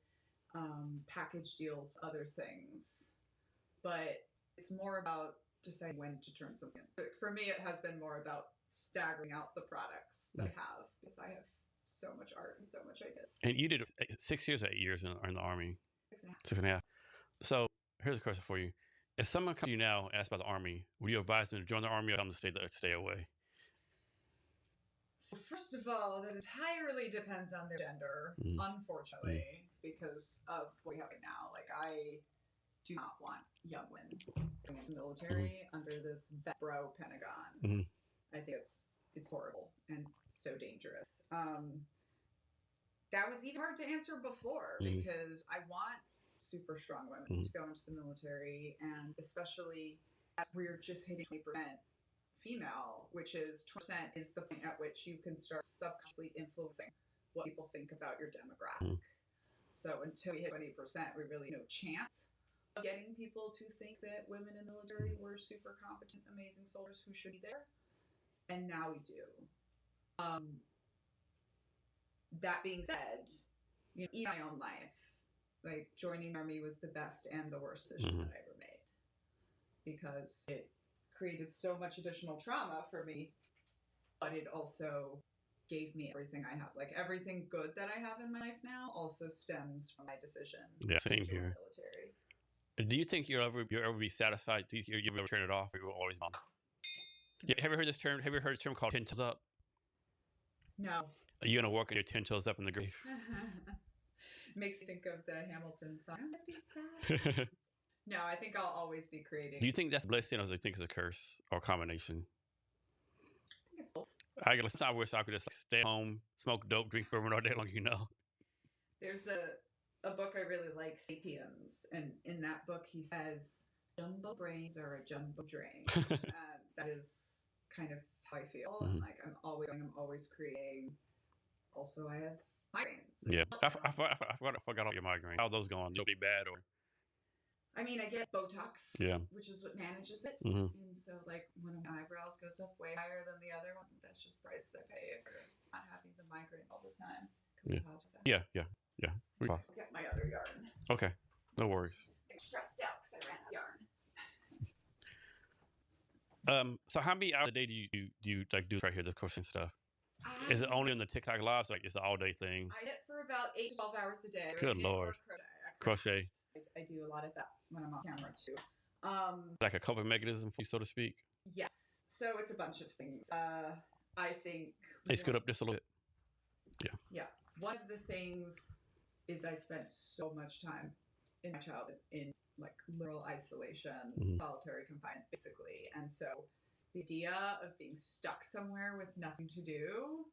package deals, other things. But it's more about deciding when to turn something in. For me, it has been more about staggering out the products that I have because I have so much art and so much ideas. And you did 6 years or 8 years in the Army? 6.5. 6.5. So here's a question for you. If someone comes to you now and asks about the Army, would you advise them to join the Army or tell them to stay away? So first of all, that entirely depends on their gender, unfortunately, because of what we have right now. Like, I do not want young women going into the military under this vet bro Pentagon. I think it's horrible and so dangerous. That was even hard to answer before because I want super strong women to go into the military, and especially as we're just hitting 20% female, which is 20% is the point at which you can start subconsciously influencing what people think about your demographic. So until we hit 20%, we really no chance of getting people to think that women in the military were super competent, amazing soldiers who should be there. And now we do. That being said, in my own life, like joining the Army was the best and the worst decision that I ever made. because it created so much additional trauma for me, but it also gave me everything I have. Like everything good that I have in my life now also stems from my decision Yeah, to same join here. the military. Do you think you'll ever be satisfied? Do you think you'll ever turn it off, or you'll always on? Yeah, have you heard this term? Have you heard a term called 10 toes up? No. Are you gonna work on your 10 toes up in the grave? Makes me think of the Hamilton song. I'm gonna be sad. No, I think I'll always be creating. Do you think that's a blessing, or do you think it's a curse, or a combination? I think it's both. I wish I could just stay at home, smoke dope, drink bourbon all day long. There's a book I really like, Sapiens, and in that book he says, "Jumbo brains are a jumbo drain." That is kind of how I feel. Mhm. Like I'm always creating. Also, I have migraines. Yeah, I forgot all your migraine. How are those going? They'll be bad, or I mean, I get Botox, yeah, which is what manages it. hmm And so, like, when my eyebrows goes up way higher than the other one, that's just the price they pay for not having the migraine all the time. Can we pause for that? Yeah. We pause. I'll get my other yarn. Okay, no worries. I'm stressed out because I ran out of yarn. So how many hours a day do you like do right here, the crocheting stuff? Is it only on the TikTok lives? Like it's an all day thing? I did it for about 8 to 12 hours a day. Good Lord. Crochet. I do a lot of that when I'm on camera too. Like a coping mechanism, so to speak. Yes. So it's a bunch of things. I think. Hey, scoot up just a little bit. Yeah. One of the things is I spent so much time in my childhood in like literal isolation, solitary confinement, basically. And so the idea of being stuck somewhere with nothing to do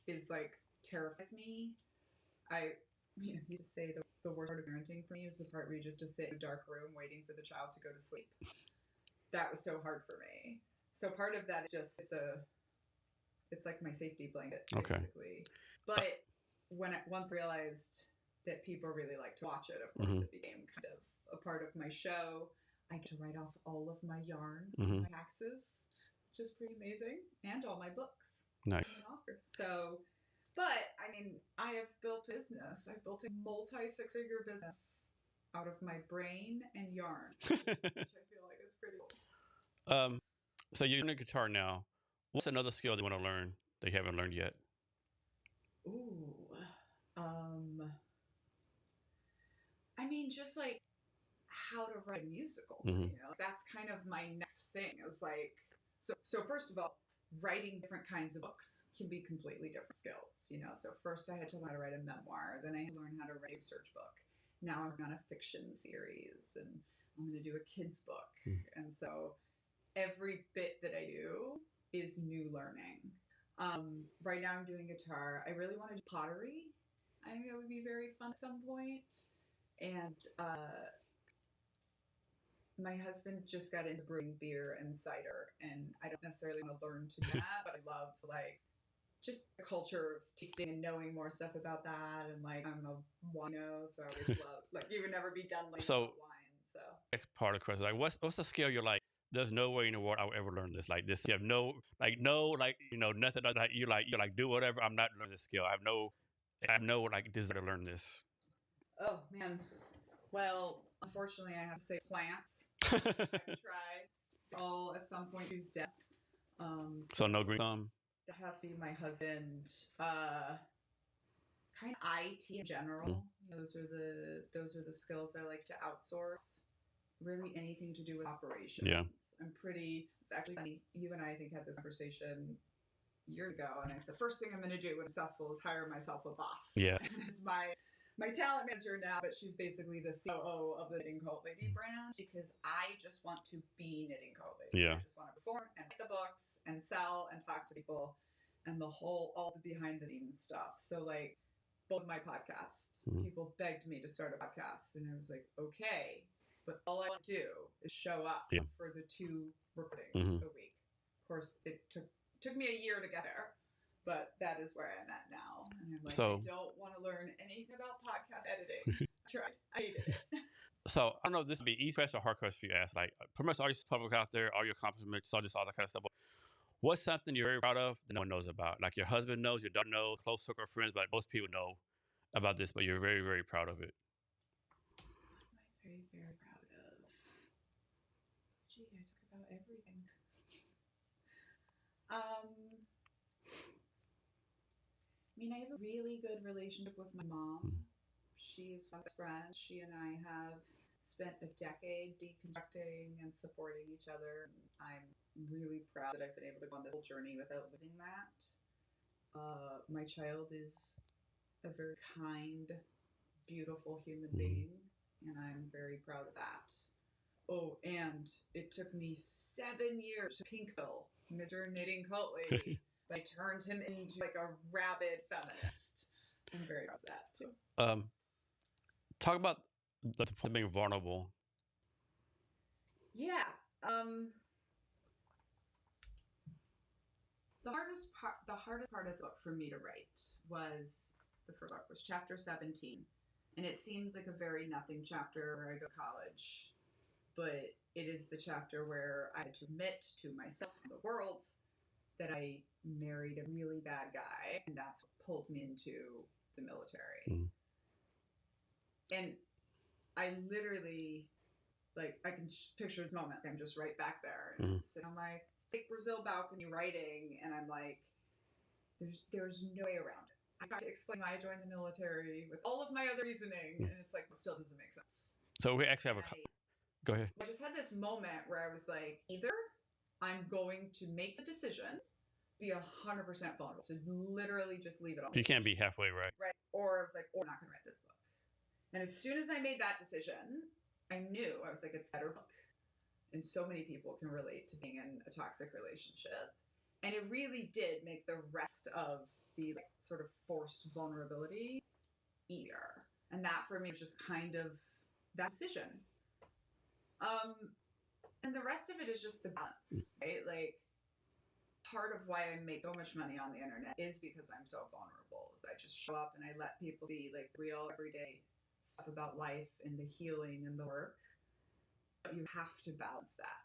is like terrifies me. I used to say the worst part of parenting for me was the part where you just sit in a dark room waiting for the child to go to sleep. That was so hard for me. So part of that is just it's like my safety blanket, basically. But once I realized that people really like to watch it, of course, it became kind of a part of my show. I get to write off all of my yarn, my taxes, which is pretty amazing, and all my books. Nice. So, but I mean, I have built a business. I've built a multi-six-figure business out of my brain and yarn, which I feel like is pretty cool. So you're learning guitar now. What's another skill you want to learn that you haven't learned yet? Ooh, I mean, just like how to write a musical. That's kind of my next thing. Is like, so first of all, writing different kinds of books can be completely different skills. So first I had to learn how to write a memoir. Then I had to learn how to write a research book. Now I'm on a fiction series, and I'm going to do a kids book. And so every bit that I do is new learning. Right now I'm doing guitar. I really want to do pottery. I think that would be very fun at some point. And my husband just got into brewing beer and cider, and I don't necessarily want to learn to do that, but I love like just the culture of tasting and knowing more stuff about that. And like I'm a wino, so I always love like you would never be done like wine. So next part of the question, like what's the skill you're like? There's no way in the world I will ever learn this. Like this, you have no nothing like you do whatever. I'm not learning this skill. I have no like desire to learn this. Oh man, well, unfortunately, I have to say plants. I've tried. All at some point choose death. So no green thumb. That has to be my husband. Kind of IT in general. Those are the skills I like to outsource. Really anything to do with operations. Yeah. It's actually funny. You and I think had this conversation years ago, and I said, first thing I'm going to do when I'm successful is hire myself a boss. Yeah. It's my talent manager now, but she's basically the COO of the Knitting Cult Lady brand because I just want to be Knitting Cult Lady. Yeah. I just want to perform and write the books and sell and talk to people and all the behind the scenes stuff. So like both my podcasts, people begged me to start a podcast, and I was like, okay. But all I want to do is show up for the 2 recordings a week. Of course, it took me a year to get there, but that is where I'm at now. And I'm like, I don't want to learn anything about podcast editing. I tried. I hated it. So I don't know if this would be easy question or hard question for you to ask. Like pretty much all your public out there, all your accomplishments, all that kind of stuff. But what's something you're very proud of that no one knows about? Like your husband knows, your daughter knows, close circle of friends, but most people know about this, but you're very, very proud of it. What am I very, very proud of? I talk about everything. I mean, I have a really good relationship with my mom. She's my best friend. She and I have spent a decade deconstructing and supporting each other. I'm really proud that I've been able to go on this whole journey without losing that. My child is a very kind, beautiful human being, and I'm very proud of that. Oh, and it took me 7 years to pink pill Mr. Knitting Cult Lady. But I turned him into like a rabid feminist. I'm very proud of that too. Talk about the point of being vulnerable. Yeah. The hardest part of the book for me to write was the first book, was chapter 17. And it seems like a very nothing chapter where I go to college, but it is the chapter where I had to admit to myself and the world that I married a really bad guy, and that's what pulled me into the military. And I literally, like, I can just picture this moment. I'm just right back there, and I'm sitting on my big Brazil balcony writing, and I'm like, there's no way around it. I got to explain why I joined the military with all of my other reasoning, and it's like, it still doesn't make sense. So we actually have go ahead. I just had this moment where I was like, either I'm going to make the decision, be 100% vulnerable, to literally just leave it all. You can't be halfway right. Right. Or I was like, I'm not going to write this book. And as soon as I made that decision, I knew, I was like, it's a better book. And so many people can relate to being in a toxic relationship. And it really did make the rest of the like, sort of forced vulnerability easier. And that for me was just kind of that decision. And the rest of it is just the balance, right? Like, part of why I make so much money on the internet is because I'm so vulnerable. Is I just show up and I let people see like real everyday stuff about life and the healing and the work. But you have to balance that,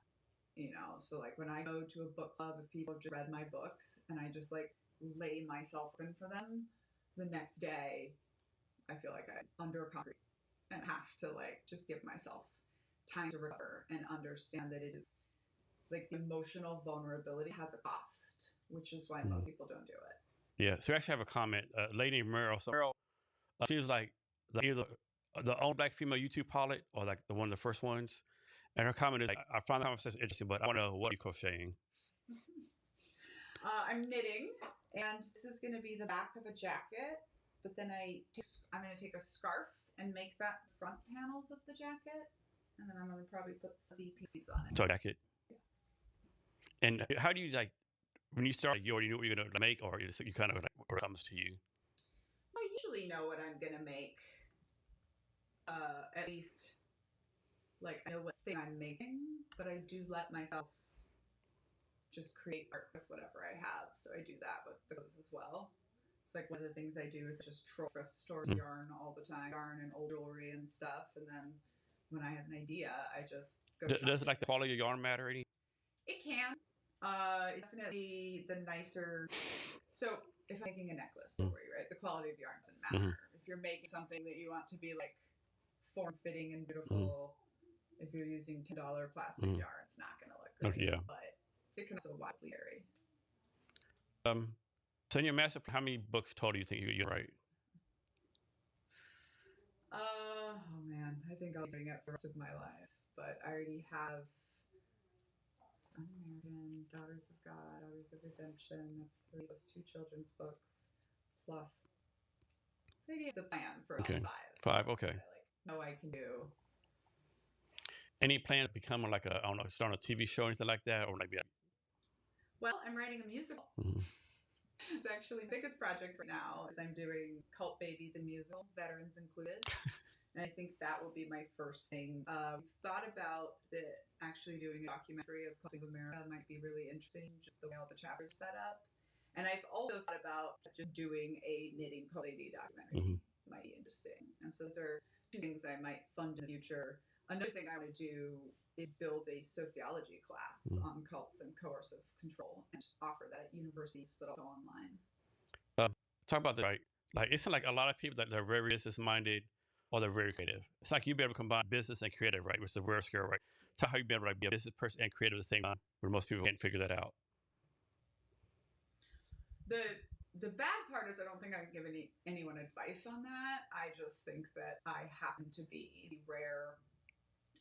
you know? So like when I go to a book club, if people have just read my books and I just like lay myself in for them, the next day I feel like I'm under a concrete and have to like just give myself time to recover and understand that it is like the emotional vulnerability has a cost, which is why most people don't do it. Yeah. So we actually have a comment, lady Meryl. So Meryl, she was like either the only Black female YouTube pilot or like the one of the first ones. And her comment is like, I find the conversation interesting, but I want to know what you're crocheting. I'm knitting, and this is going to be the back of a jacket, but then I'm going to take a scarf and make that front panels of the jacket, and then I'm going to probably put fuzzy pieces on it. So jacket. Yeah. And how do you like, when you start, you already know what you're going to make, or you kind of like what comes to you? I usually know what I'm going to make. At least, like, I know what thing I'm making, but I do let myself just create art with whatever I have. So I do that with those as well. It's like one of the things I do is just troll thrift store yarn all the time, yarn and old jewelry and stuff. And then when I have an idea, I just go. Does it like the quality of yarn matter any? It can. Definitely the nicer. So if I'm making a necklace, right, the quality of yarn doesn't matter. If you're making something that you want to be like form-fitting and beautiful, if you're using $10 plastic yarn, it's not going to look great. Okay, yeah. But it can also widely vary. So in your master plan, how many books total do you think you write? Oh man, I think I'll be doing it for the rest of my life. But I already have Un-American, Daughters of God, Daughters of Redemption. That's 3 of those 2 children's books. Plus, so I have the plan for about 5. 5, okay. I can do. Any plan to become like a, I don't know, start a TV show or anything like that, or maybe? Well, I'm writing a musical. It's actually the biggest project right now. Is I'm doing Cult Baby the musical, veterans included, and I think that will be my first thing. We've thought about actually doing a documentary of Cult of America. Might be really interesting, just the way all the chapters set up. And I've also thought about just doing a knitting Cult Lady documentary. Might be interesting. And so those are 2 things I might fund in the future. Another thing I want to do is build a sociology class on cults and coercive control and offer that at universities, but also online. Talk about that, right? Like, it's like a lot of people that they're very business-minded or they're very creative. It's like you be able to combine business and creative, right? Which is a rare skill, right? Tell how you've been able to be a business person and creative at the same time, where most people can't figure that out. The bad part is I don't think I can give anyone advice on that. I just think that I happen to be the rare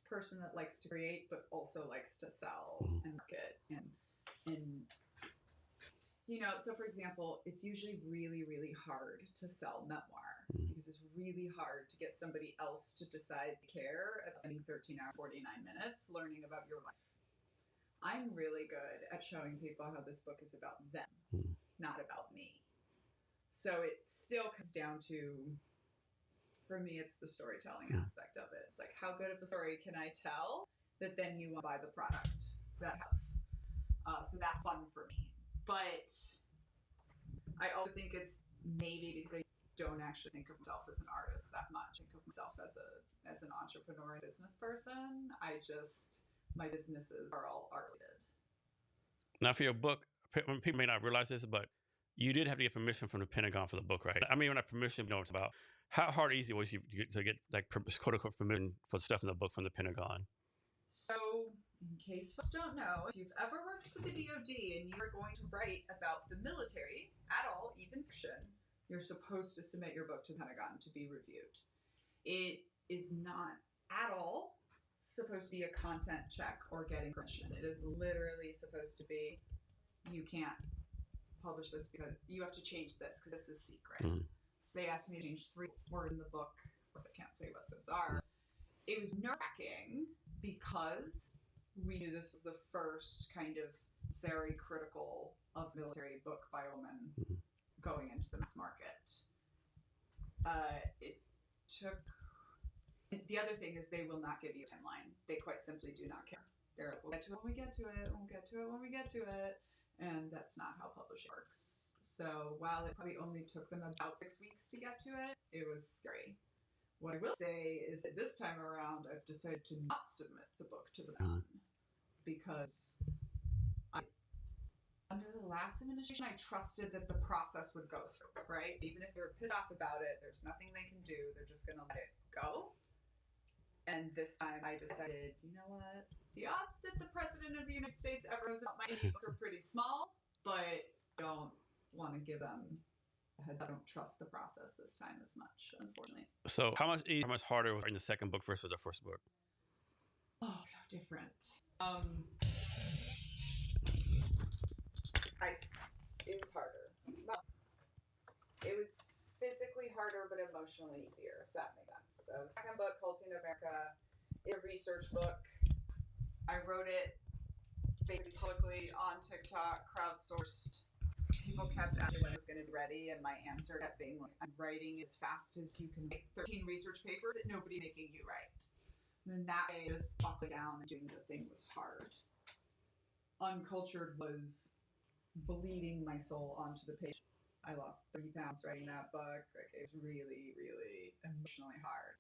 person that likes to create, but also likes to sell and market. And you know, so for example, it's usually really, really hard to sell memoir because it's really hard to get somebody else to decide to care about spending 13 hours, 49 minutes learning about your life. I'm really good at showing people how this book is about them, not about me. So it still comes down to, for me, it's the storytelling aspect of it. It's like, how good of a story can I tell that then you want to buy the product that I have? So that's fun for me. But I also think it's maybe because I don't actually think of myself as an artist that much. I think of myself as an entrepreneur, business person. My businesses are all art related. Now, for your book, people may not realize this, but you did have to get permission from the Pentagon for the book, right? I mean, when that permission, you know what it's about. How hard or easy was it to get like quote unquote permission for stuff in the book from the Pentagon? So, in case folks don't know, if you've ever worked for the DoD and you are going to write about the military at all, even fiction, you're supposed to submit your book to the Pentagon to be reviewed. It is not at all supposed to be a content check or getting permission. It is literally supposed to be, you can't publish this because you have to change this because this is secret. So they asked me to change 3 words in the book. Of course, I can't say what those are. It was nerve-wracking because we knew this was the first kind of very critical of military book by a woman going into the mass market. It took. The other thing is they will not give you a timeline. They quite simply do not care. They're like, we'll get to it when we get to it. We'll get to it when we get to it. And that's not how publishing works. So while it probably only took them about 6 weeks to get to it, it was scary. What I will say is that this time around, I've decided to not submit the book to the Pentagon because under the last administration, I trusted that the process would go through, right? Even if they're pissed off about it, there's nothing they can do. They're just going to let it go. And this time I decided, you know what? The odds that the President of the United States ever knows about my book are pretty small, but I don't want to give them I don't trust the process this time as much, unfortunately. So how much harder was in the second book versus the first book? Oh, different. It was harder. Well, it was physically harder, but emotionally easier, if that makes sense. So the second book, Cultured America, is a research book. I wrote it basically publicly on TikTok, crowdsourced. People kept asking when I was going to be ready, and my answer kept being like, I'm writing as fast as you can make 13 research papers that nobody making you write. And then that way, just buckling down and doing the thing was hard. Uncultured was bleeding my soul onto the page. I lost 30 pounds writing that book. Like, it was really, really emotionally hard.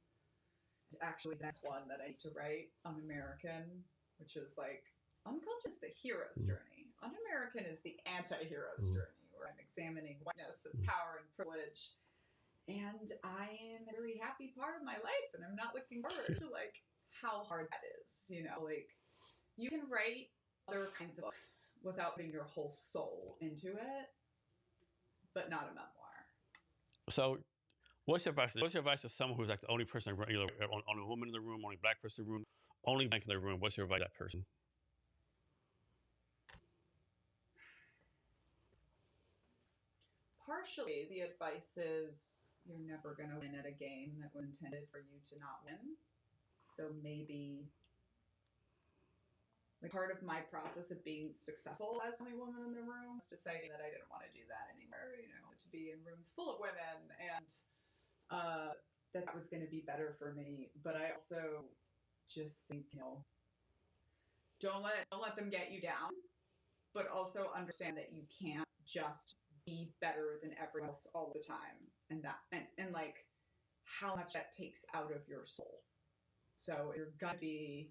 Actually, that's one that I need to write, Un-American, which is like, Uncultured is the hero's journey. Un-American is the anti-hero's journey, where I'm examining whiteness and power and privilege. And I am a really happy part of my life, and I'm not looking forward to like how hard that is. You know, like you can write other kinds of books without putting your whole soul into it, but not a memoir. So what's your advice? What's your advice to someone who's like the only person, only woman in the room, only black person in the room, only blank in the room? What's your advice to that person? Partially, the advice is you're never going to win at a game that was intended for you to not win. So maybe like part of my process of being successful as the only woman in the room was deciding that I didn't want to do that anymore, you know, to be in rooms full of women, and that was going to be better for me. But I also just think, you know, don't let them get you down, but also understand that you can't just be better than everyone else all the time, and like how much that takes out of your soul. So you're gonna be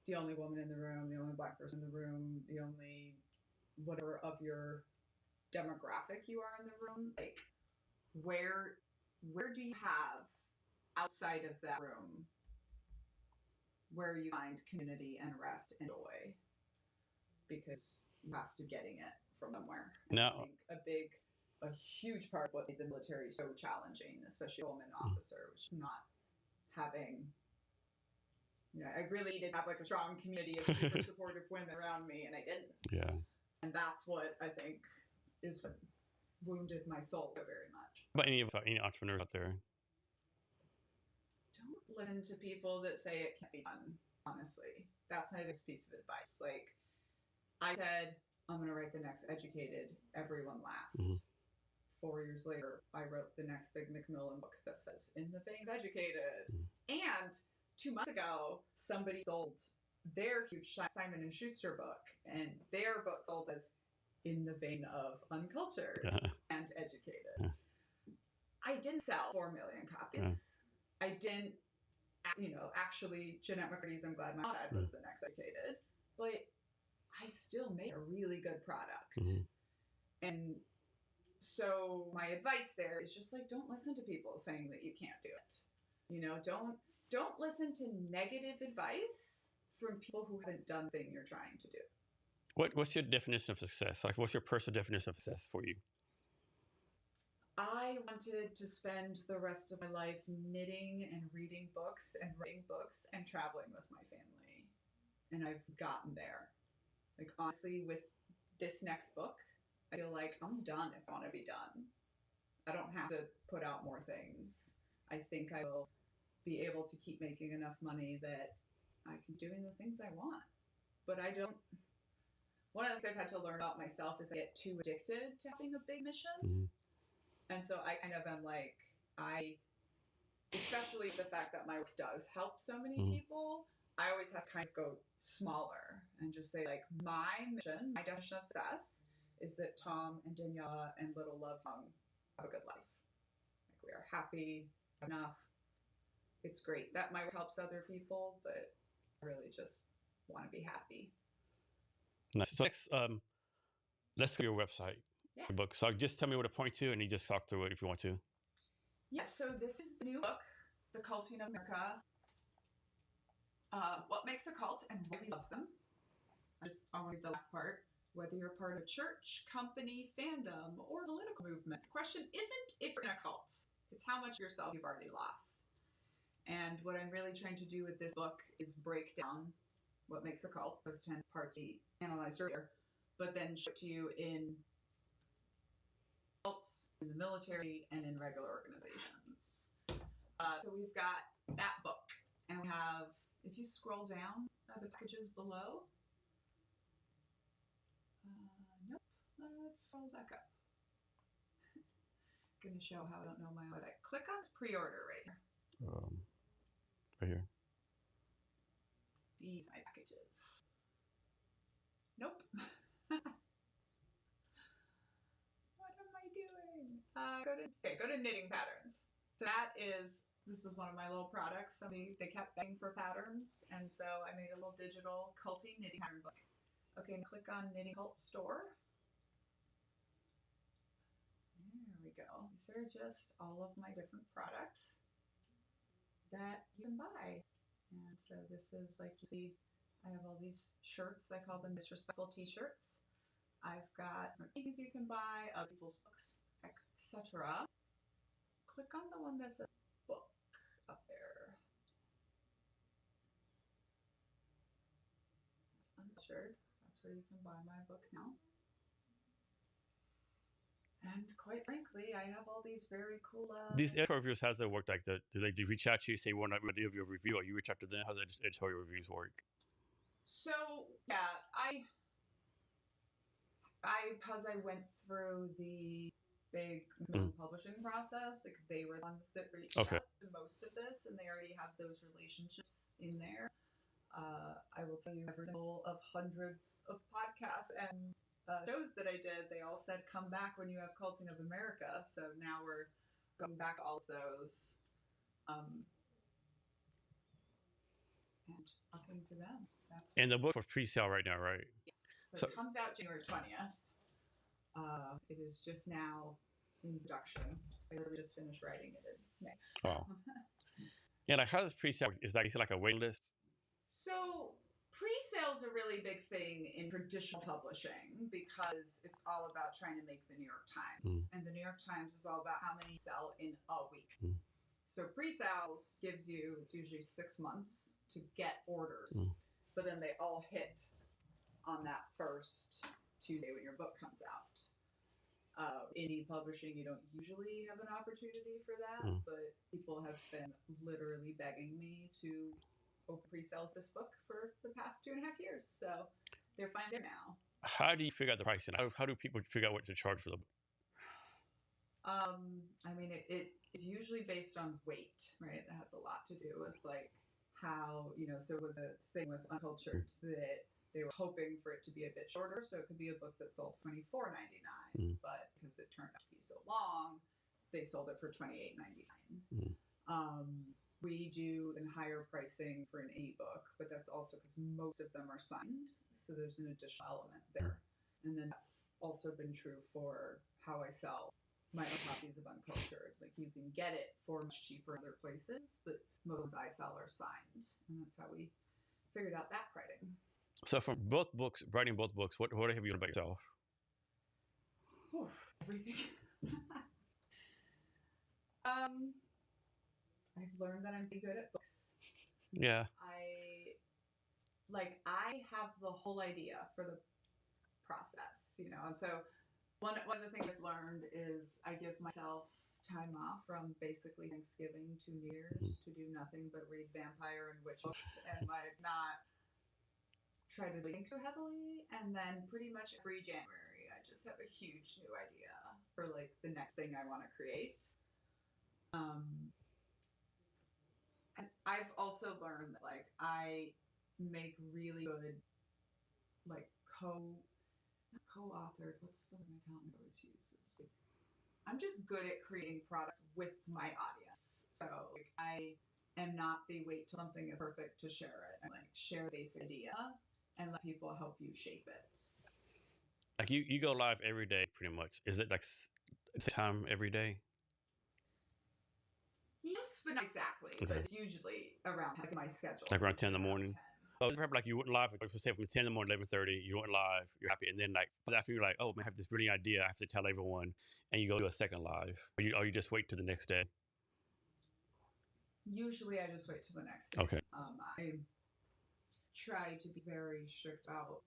the only woman in the room, the only black person in the room, the only whatever of your demographic you are in the room. Like where do you have outside of that room where you find community and rest and joy, because you have to getting it from somewhere. And Now, I think a huge part of what made the military so challenging, especially a woman officer, was not having, I really needed to have like a strong community of super supportive women around me, and I didn't. Yeah. And that's what I think is what wounded my soul so very much. But any entrepreneurs out there? Don't listen to people that say it can't be done, honestly. That's my biggest piece of advice. Like, I said, I'm going to write the next Educated. Everyone laughed. Mm-hmm. 4 years later, I wrote the next big Macmillan book that says, In the Vein of Educated. Mm-hmm. And 2 months ago, somebody sold their huge Simon & Schuster book, and their book sold as In the Vein of Uncultured and Educated. I didn't sell 4 million copies. I didn't, actually, Jeanette McCurdy's I'm Glad My Dad was the next Educated, but I still made a really good product. Mm-hmm. And so my advice there is just like, don't listen to people saying that you can't do it. Don't listen to negative advice from people who haven't done the thing you're trying to do. What's your definition of success? Like, what's your personal definition of success for you? I wanted to spend the rest of my life knitting and reading books and writing books and traveling with my family. And I've gotten there. Like, honestly, with this next book, I feel like I'm done if I want to be done. I don't have to put out more things. I think I will be able to keep making enough money that I can do the things I want. But I don't. One of the things I've had to learn about myself is I get too addicted to having a big mission. Mm-hmm. And so I kind of am like, especially the fact that my work does help so many people, I always have to kind of go smaller and just say, like, my mission, my definition of success is that Tom and Daniella and little Love Young have a good life. Like, we are happy, enough. It's great that my work helps other people, but I really just want to be happy. Nice. So next, let's go to your website. Yeah. Your book. So just tell me what to point to, and you just talk through it if you want to. Yeah. So this is the new book, The Culting of America. What makes a cult and why we love them. I'll read the last part. Whether you're part of church, company, fandom, or political movement, the question isn't if you're in a cult. It's how much of yourself you've already lost. And what I'm really trying to do with this book is break down what makes a cult, those 10 parts we analyzed earlier, but then show it to you in cults, in the military, and in regular organizations. So we've got that book, and we have, if you scroll down the packages below, nope, let's scroll back up. Going to show how I don't know my website. Click on pre-order right here. Right here. These are my packages. Nope. What am I doing? Go to knitting patterns. So this is one of my little products. They kept begging for patterns, and so I made a little digital culty knitting pattern book. Okay, and click on Knitting Cult Store. There we go. These are just all of my different products that you can buy. And so this is, like, you see, I have all these shirts. I call them disrespectful t-shirts. I've got things you can buy, other people's books, etc. Click on the one that says book up there. Uncultured. That's where you can buy my book now. And quite frankly, I have all these very cool. These editorial reviews, how's that work? Like, do they reach out to you, say, we're not going to give you a review, or you reach out to them? How's editorial reviews work? So, yeah, because I went through the big publishing process, like, they were the ones that reached out to most of this, and they already have those relationships in there. I will tell you, every single of hundreds of podcasts and shows that I did, they all said, come back when you have Culting of America. So now we're going back to all of those and talking to them. And the book was pre-sale right now, right? Yes. So it comes out January 20th. It is just now in production. I literally just finished writing it in May. Wow. Yeah, like, how does pre-sale work? Is it like a waiting list? So pre-sales are a really big thing in traditional publishing because it's all about trying to make the New York Times. And the New York Times is all about how many you sell in a week. So pre-sales gives you, it's usually 6 months to get orders, but then they all hit on that first Tuesday when your book comes out. Indie publishing, you don't usually have an opportunity for that, but people have been literally begging me to open pre-sales this book for the past 2.5 years. So they're fine there now. How do you figure out the pricing? How do people figure out what to charge for the book? I mean, it is usually based on weight, right? That has a lot to do with like how, so it was a thing with Uncultured that they were hoping for it to be a bit shorter, so it could be a book that sold $24.99, but because it turned out to be so long, they sold it for $28.99. We do in higher pricing for an e-book, but that's also because most of them are signed, so there's an additional element there. And then that's also been true for how I sell my own copies of Uncultured. Like you can get it for much cheaper other places, but most I sell are signed, and that's how we figured out that pricing. So from both books, writing both books, what have you learned about yourself? Everything. I've learned that I'm pretty good at books. Yeah. I have the whole idea for the process, and so one of the things I've learned is I give myself time off from basically Thanksgiving to New Year's to do nothing but read vampire and witch books and like not try to think too heavily. And then pretty much every January, I just have a huge new idea for like the next thing I want to create. And I've also learned that like I make really good like co-authored. What's the word my accountant always uses? I'm just good at creating products with my audience. So like, I am not the wait till something is perfect to share it. I like share the basic idea and let people help you shape it. Like you go live every day, pretty much. Is it like the time every day? Yes, but not exactly. Okay. But it's usually around like my schedule. Like around 10 in the morning. 10. Oh, like you went live, like say from 10 in the morning, 11:30, you went live, you're happy, and then like after you're like, oh man, I have this brilliant idea, I have to tell everyone, and you go do a second live, or you just wait till the next day. Usually, I just wait till the next day. Okay. I try to be very strict about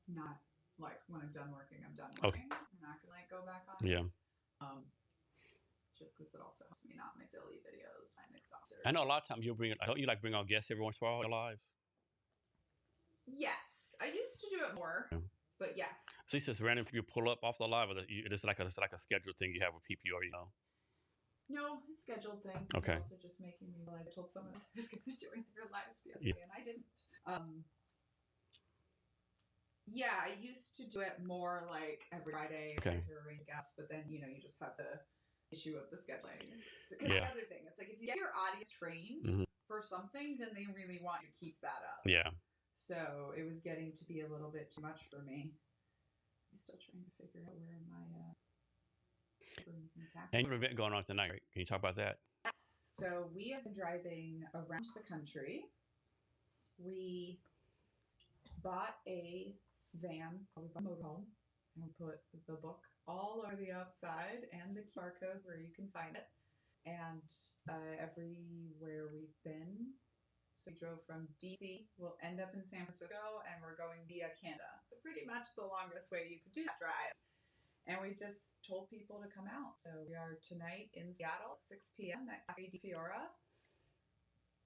not like when I'm done working, I'm done working. Okay. I'm not gonna like go back on. Yeah. Just because it also helps me not make silly videos. I'm exhausted. I know a lot of times don't you like bring on guests every once in a while in your lives? Yes, I used to do it more, but yes. So it's just random people pull up off the live, or it's like a scheduled thing you have with people, or No, it's a scheduled thing. Okay. It's also just making me realize I told someone else I was going to join their live the other day, and I didn't. Yeah, I used to do it more like every Friday to arrange guests, but then you just have the issue of the scheduling. Because the other thing, it's like if you get your audience trained for something, then they really want you to keep that up. Yeah. So it was getting to be a little bit too much for me. I'm still trying to figure out where my and you have an event going on tonight, right? Can you talk about that? Yes. So we have been driving around the country. We bought a van, we bought a motorhome, and we put the book all over the outside and the QR codes where you can find it. And everywhere we've been, so we drove from DC, we'll end up in San Francisco, and we're going via Canada. So pretty much the longest way you could do that drive. And we just told people to come out. So we are tonight in Seattle at 6 p.m. at Cafe Di Fiora.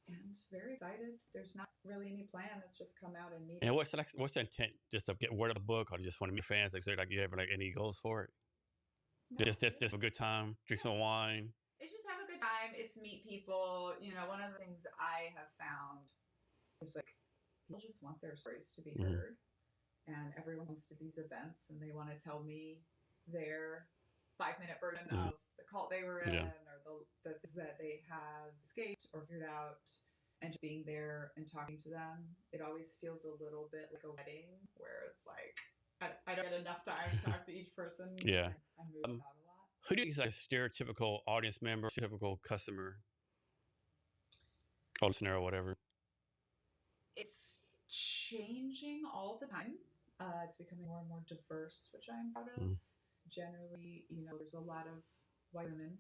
And very excited. There's not really any plan. It's just come out and meet. And what's the intent? Just to get word of the book, or do you just want to meet fans? Like, so like you have like any goals for it? No, just a good time, drink some wine. It's just have a good time. It's meet people. One of the things I have found is like people just want their stories to be heard, and everyone comes to these events and they want to tell me their 5-minute version of the cult they were in, or the things that they have escaped or figured out, and just being there and talking to them. It always feels a little bit like a wedding where it's like I don't get enough time to talk to each person. Yeah. I move about a lot. Who do you think is like a stereotypical audience member, typical customer, or listener, or whatever? It's changing all the time. It's becoming more and more diverse, which I'm proud of. Mm. Generally, there's a lot of white women,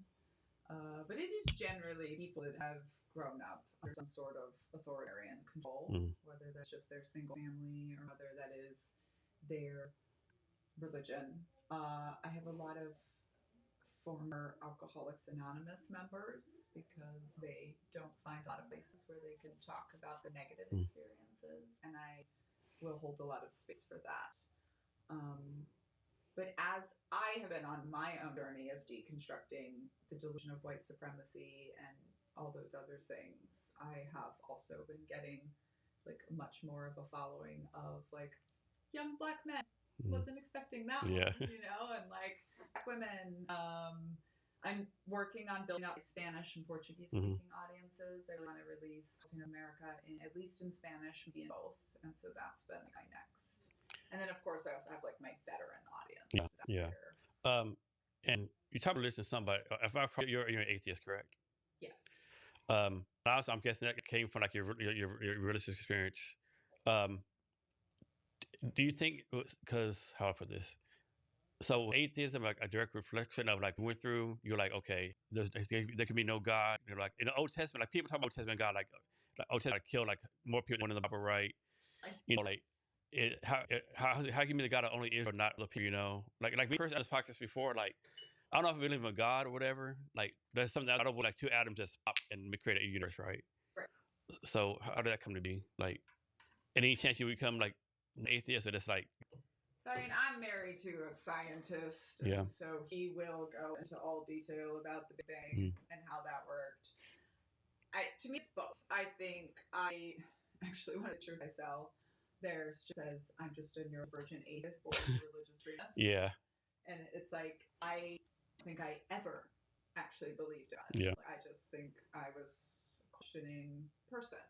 but it is generally people that have grown up under some sort of authoritarian control, Mm. whether that's just their single family or whether that is their religion. I have a lot of former Alcoholics Anonymous members because they don't find a lot of places where they can talk about the negative Mm. experiences, and I will hold a lot of space for that. But as I have been on my own journey of deconstructing the delusion of white supremacy and all those other things, I have also been getting like much more of a following of like young black men. Wasn't expecting that Yeah. one, and like black women. I'm working on building up Spanish and Portuguese speaking audiences. I want to release Latin America at least in Spanish, maybe in both, and so that's been my next. And then of course I also have like my veteran audience. Yeah. That's Yeah. there. And you talk about listening to somebody. If you're an atheist, correct? Yes. Also, I'm guessing that came from like your religious experience. Do you think, because how I put this? So atheism, like a direct reflection of like went through. You're like, okay, there can be no God. You're like in the Old Testament, like people talk about Old Testament God, like Old Testament killed like more people than the Bible, right? Like how can you be the God of only Israel, not other people? Like me first on this podcast before, like I don't know if I believe in God or whatever. Like there's something I don't like two atoms just pop and create a universe, right? Right. So how did that come to be? Like, any chance you become like an atheist or just like? I mean, I'm married to a scientist, Yeah. so he will go into all detail about the Big Bang and how that worked. To me, it's both. I think I actually one of the shirts I sell, there's just says I'm just a neurovirgin atheist born in religious dreams. Yeah. And it's like I don't think I ever actually believed God. Yeah. I just think I was a questioning person.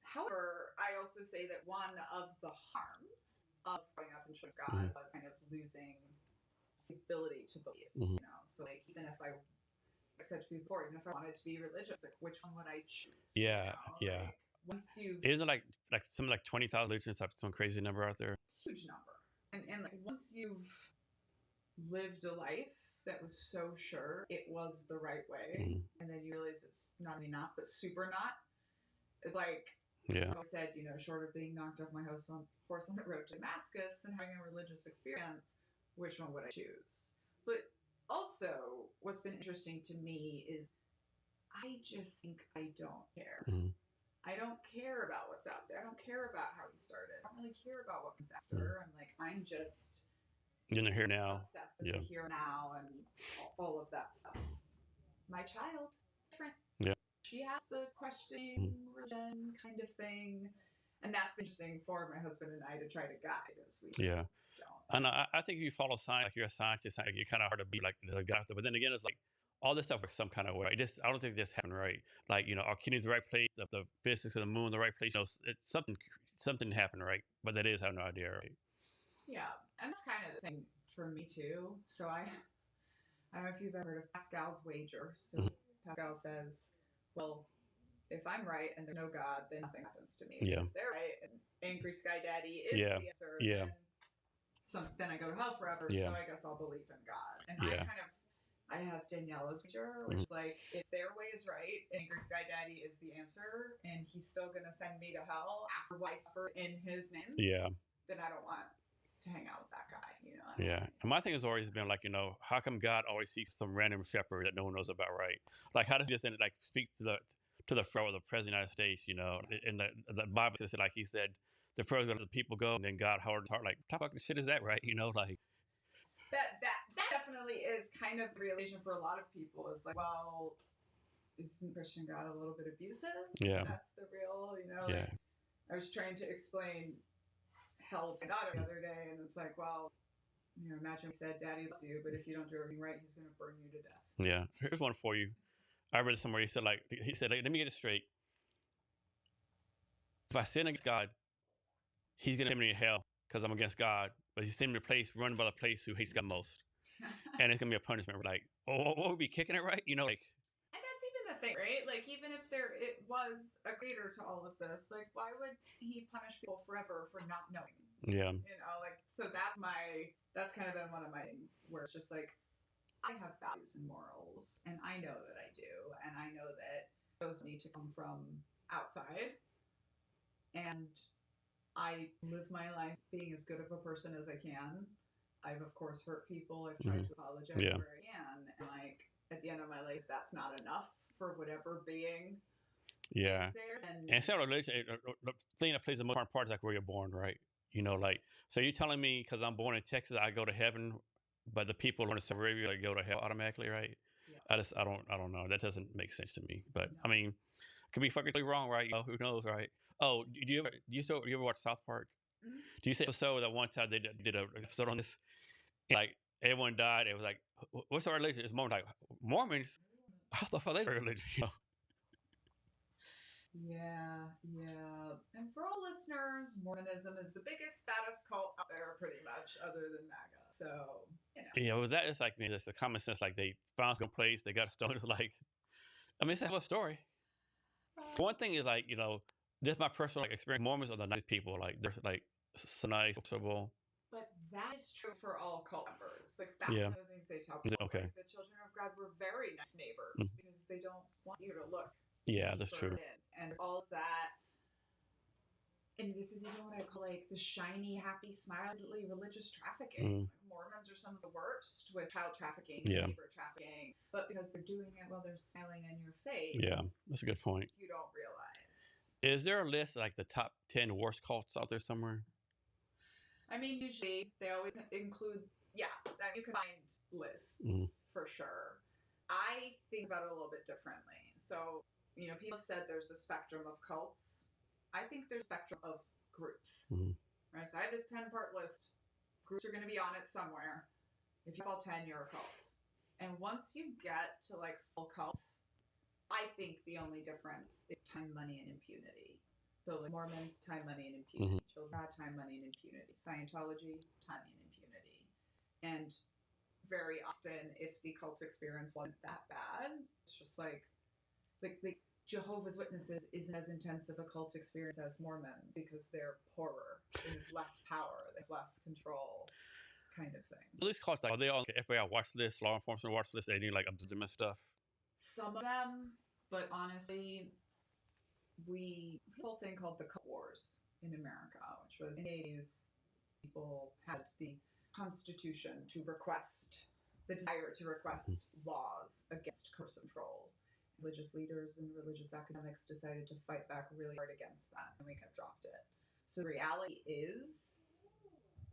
However, I also say that one of the harms of growing up in church of God was kind of losing the ability to believe. So like even if I said to you before, even if I wanted to be religious, like which one would I choose? Yeah. Yeah. Like, once you Isn't like something like 20,000 religions, like some crazy number out there? Huge number. And like once you've lived a life that was so sure it was the right way, and then you realize it's not only not, but super not. It's like I said, short of being knocked off my horse on the road to Damascus and having a religious experience, which one would I choose? But also, what's been interesting to me is I just think I don't care. I don't care about what's out there. I don't care about how he started. I don't really care about what comes after. I'm just in the here now. Obsessed with the here now and all of that stuff. My child, different. Yeah. She has the questioning religion kind of thing. And that's been interesting for my husband and I to try to guide as we don't. And I think if you follow science, like you're a scientist, like you're kind of hard to be like the guy. But then again, it's like all this stuff works some kind of way. I don't think this happened right. Like our kidneys the right place, the physics of the moon the right place. It's something happened right. But that is, I have no idea, right? Yeah, and that's kind of the thing for me too. So I don't know if you've ever heard of Pascal's wager. So Pascal says, well, if I'm right and there's no God, then nothing happens to me. Yeah. If they're right and Angry Sky Daddy is the answer, then I go to hell forever. So I guess I'll believe in God. And I have Daniella's wager, which is like, if their way is right, Angry Sky Daddy is the answer, and he's still going to send me to hell after what I suffer in his name, then I don't want to hang out with that guy, And my thing has always been like, how come God always seeks some random shepherd that no one knows about, right? Like, how does he just like speak to the Pharaoh, the president of the United States, in the Bible says like he said, the first go to the people go, and then God hard heart, like, what fucking shit is that, right? Like that definitely is kind of the realization for a lot of people. It's like, well, isn't Christian God a little bit abusive? Yeah, that's the real, Like, I was trying to explain hell to my daughter the other day, and it's like, well, imagine we said Daddy loves you, but if you don't do everything right, he's going to burn you to death. Yeah. Here's one for you. I read it somewhere. He said, let me get it straight. If I sin against God, he's going to send me to hell because I'm against God, but he's sending me to a place run by the place who hates God most. And it's going to be a punishment. We're like, oh, we'll be kicking it right? And that's even the the thing, right? Like, even if it was a creator to all of this, like, why would he punish people forever for not knowing? Yeah. Like, so that's kind of been one of my things where it's just like, I have values and morals, and I know that I do, and I know that those need to come from outside, and I live my life being as good of a person as I can. I've, of course, hurt people. I've tried to apologize where I can, and like, at the end of my life, that's not enough for whatever being is there. And self religion, the thing that plays the most important part is like where you're born, right? Like, so you're telling me because I'm born in Texas, I go to heaven, but the people in Saudi Arabia like, go to hell automatically, right? Yeah. I don't know. That doesn't make sense to me. But No. I mean, could be fucking wrong, right? Who knows, right? Oh, do you ever watch South Park? Mm-hmm. Do you see episode that one time they did an episode on this? And, like, everyone died. It was like, what's our religion? It's Mormon. Like, Mormons? How the fuck are they religion? Yeah. And for all listeners, Mormonism is the biggest, fattest cult out there, pretty much, other than MAGA. So, Yeah, well, that is like, man, it's a common sense. Like, they found some place, they got stoned. It's like, I mean, it's a hell of a story. One thing is like, just my personal experience. Mormons are the nicest people. Like, they're like so nice, sociable. But that is true for all cult members. Like, that's one of the things they tell people. Okay. Like, the children of God were very nice neighbors because they don't want you to look. Yeah, that's true. And all of that. And this is even what I call like the shiny, happy, smiley religious trafficking. Mormons are some of the worst with child trafficking and neighbor trafficking. But because they're doing it while they're smiling in your face. Yeah, that's a good point. You don't realize. Is there a list of like the top 10 worst cults out there somewhere? I mean, usually they always include, you can find lists for sure. I think about it a little bit differently. So, people have said there's a spectrum of cults. I think there's a spectrum of groups, right? So I have this 10-part list. Groups are going to be on it somewhere. If you fall 10, you're a cult. And once you get to like full cults, I think the only difference is time, money, and impunity. So like Mormons, time, money, and impunity. Children, time, money, and impunity. Scientology, time and impunity. And very often, if the cult experience wasn't that bad, it's just like Jehovah's Witnesses isn't as intense of a cult experience as Mormons because they're poorer, they have less power, they have less control, kind of thing. These cults, like, are they all like FBI watch list, law enforcement watch list? They need like observe and stuff. Some of them, but honestly, we had a whole thing called the Cult Wars in America, which was in the 80s. People had the Constitution to request, the desire to request laws against coercive control. Religious leaders and religious academics decided to fight back really hard against that, and we kind of dropped it. So the reality is,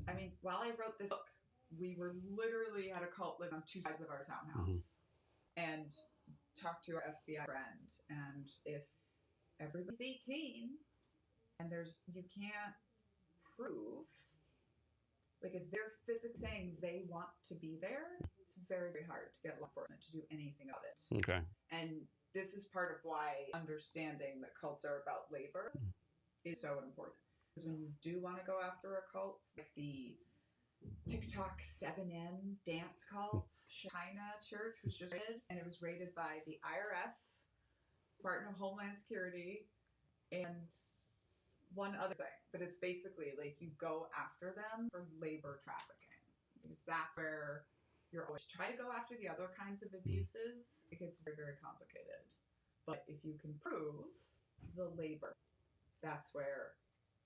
I mean, while I wrote this book, we were literally had a cult living on two sides of our townhouse and talked to our FBI friend. And if everybody's 18 and you can't prove, like if they're physically saying they want to be there, it's very, very hard to get law enforcement to do anything about it. Okay. And this is part of why understanding that cults are about labor is so important. Because when you do want to go after a cult, like the TikTok 7M dance cult, China Church was just raided, and it was raided by the IRS, Department of Homeland Security, and one other thing. But it's basically like you go after them for labor trafficking. Because that's where you're always try to go after the other kinds of abuses. It gets very, very complicated. But if you can prove the labor, that's where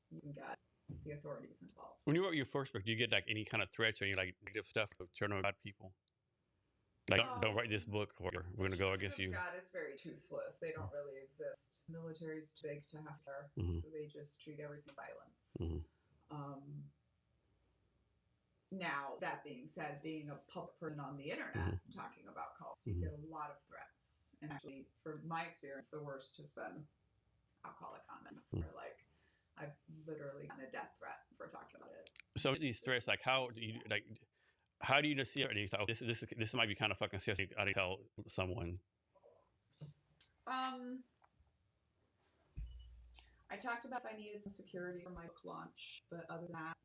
you can get the authorities involved. When you wrote your first book, do you get like any kind of threats or any like negative stuff to turn on bad people? Like, don't write this book or we're going to go against you. God is very toothless. They don't really exist. The military's too big to have care, so they just treat everything violence. Now, that being said, being a public person on the internet talking about cults, you get a lot of threats. And actually, for my experience, the worst has been Alcoholics Anonymous. Where, like, I've literally gotten a death threat for talking about it. So these threats, like, how do you just see it? And you thought, this might be kind of fucking serious. How do you tell someone? I talked about if I needed some security for my book launch, but other than that,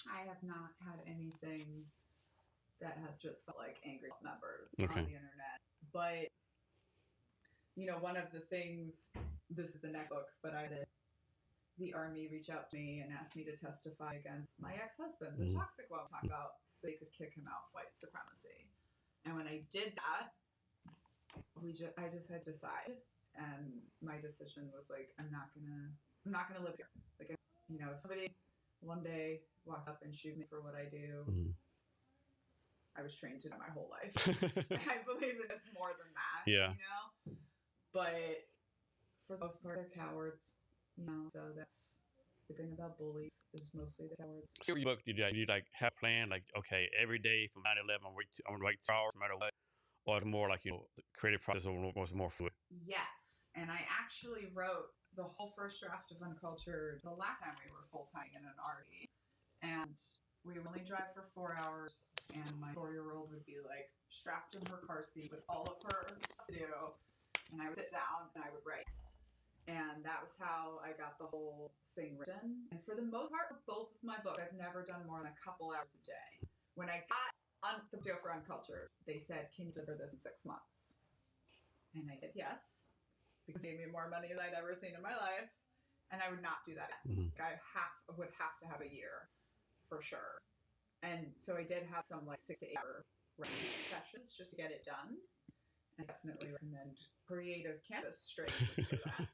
I have not had anything that has just felt like angry members on the internet. But one of the things, this is the next book, but the Army reach out to me and ask me to testify against my ex-husband, the toxic one we talked about, so they could kick him out, white supremacy. And when I did that, I just had to decide, and my decision was like, I'm not gonna live here. Like, if somebody one day walks up and shoots me for what I do, I was trained to do my whole life. I believe in this more than that. Yeah. But for the most part, they're cowards. So that's the thing about bullies is mostly the cowards. So your book, did you like have a plan, like, okay, every day from 9-11, I'm gonna write 2 hours no matter what, or it's more like the creative process was more fluid? Yes, and I actually wrote the whole first draft of Uncultured the last time we were full-time in an RV, and we would only drive for 4 hours, and my 4-year-old would be like strapped in her car seat with all of her stuff to do, and I would sit down and I would write. And that was how I got the whole thing written. And for the most part, for both of my books, I've never done more than a couple hours a day. When I got the deal for Uncultured, they said, can you deliver this in 6 months? And I said yes, because they gave me more money than I'd ever seen in my life. And I would not do that. I would have to have a year for sure. And so I did have some 6 to 8 hour writing sessions just to get it done. I definitely recommend Creative Canvas Strategies for that.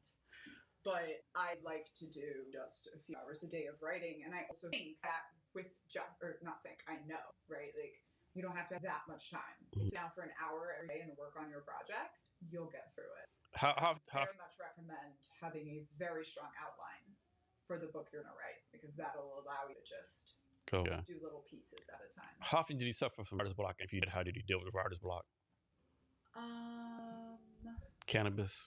But I like to do just a few hours a day of writing. And I also think that I know, right? Like, you don't have to have that much time. Sit down for an hour every day and work on your project, you'll get through it. I very much recommend having a very strong outline for the book you're going to write, because that'll allow you to just do little pieces at a time. How often did you suffer from writer's block? If you did, how did you deal with writer's block? Cannabis.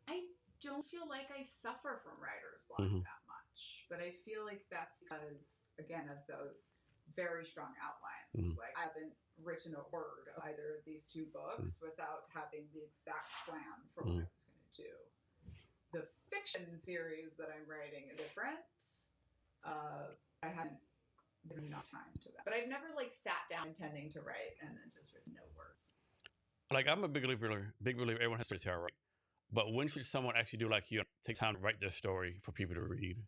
I don't feel like I suffer from writer's block that much, but I feel like that's because, again, of those very strong outlines. Like, I haven't written a word of either of these 2 books without having the exact plan for what I was going to do. The fiction series that I'm writing is different. I haven't given enough time to that, but I've never sat down intending to write and then just written no words. Like, I'm a big believer everyone has to tell, right? But when should someone actually do take time to write their story for people to read?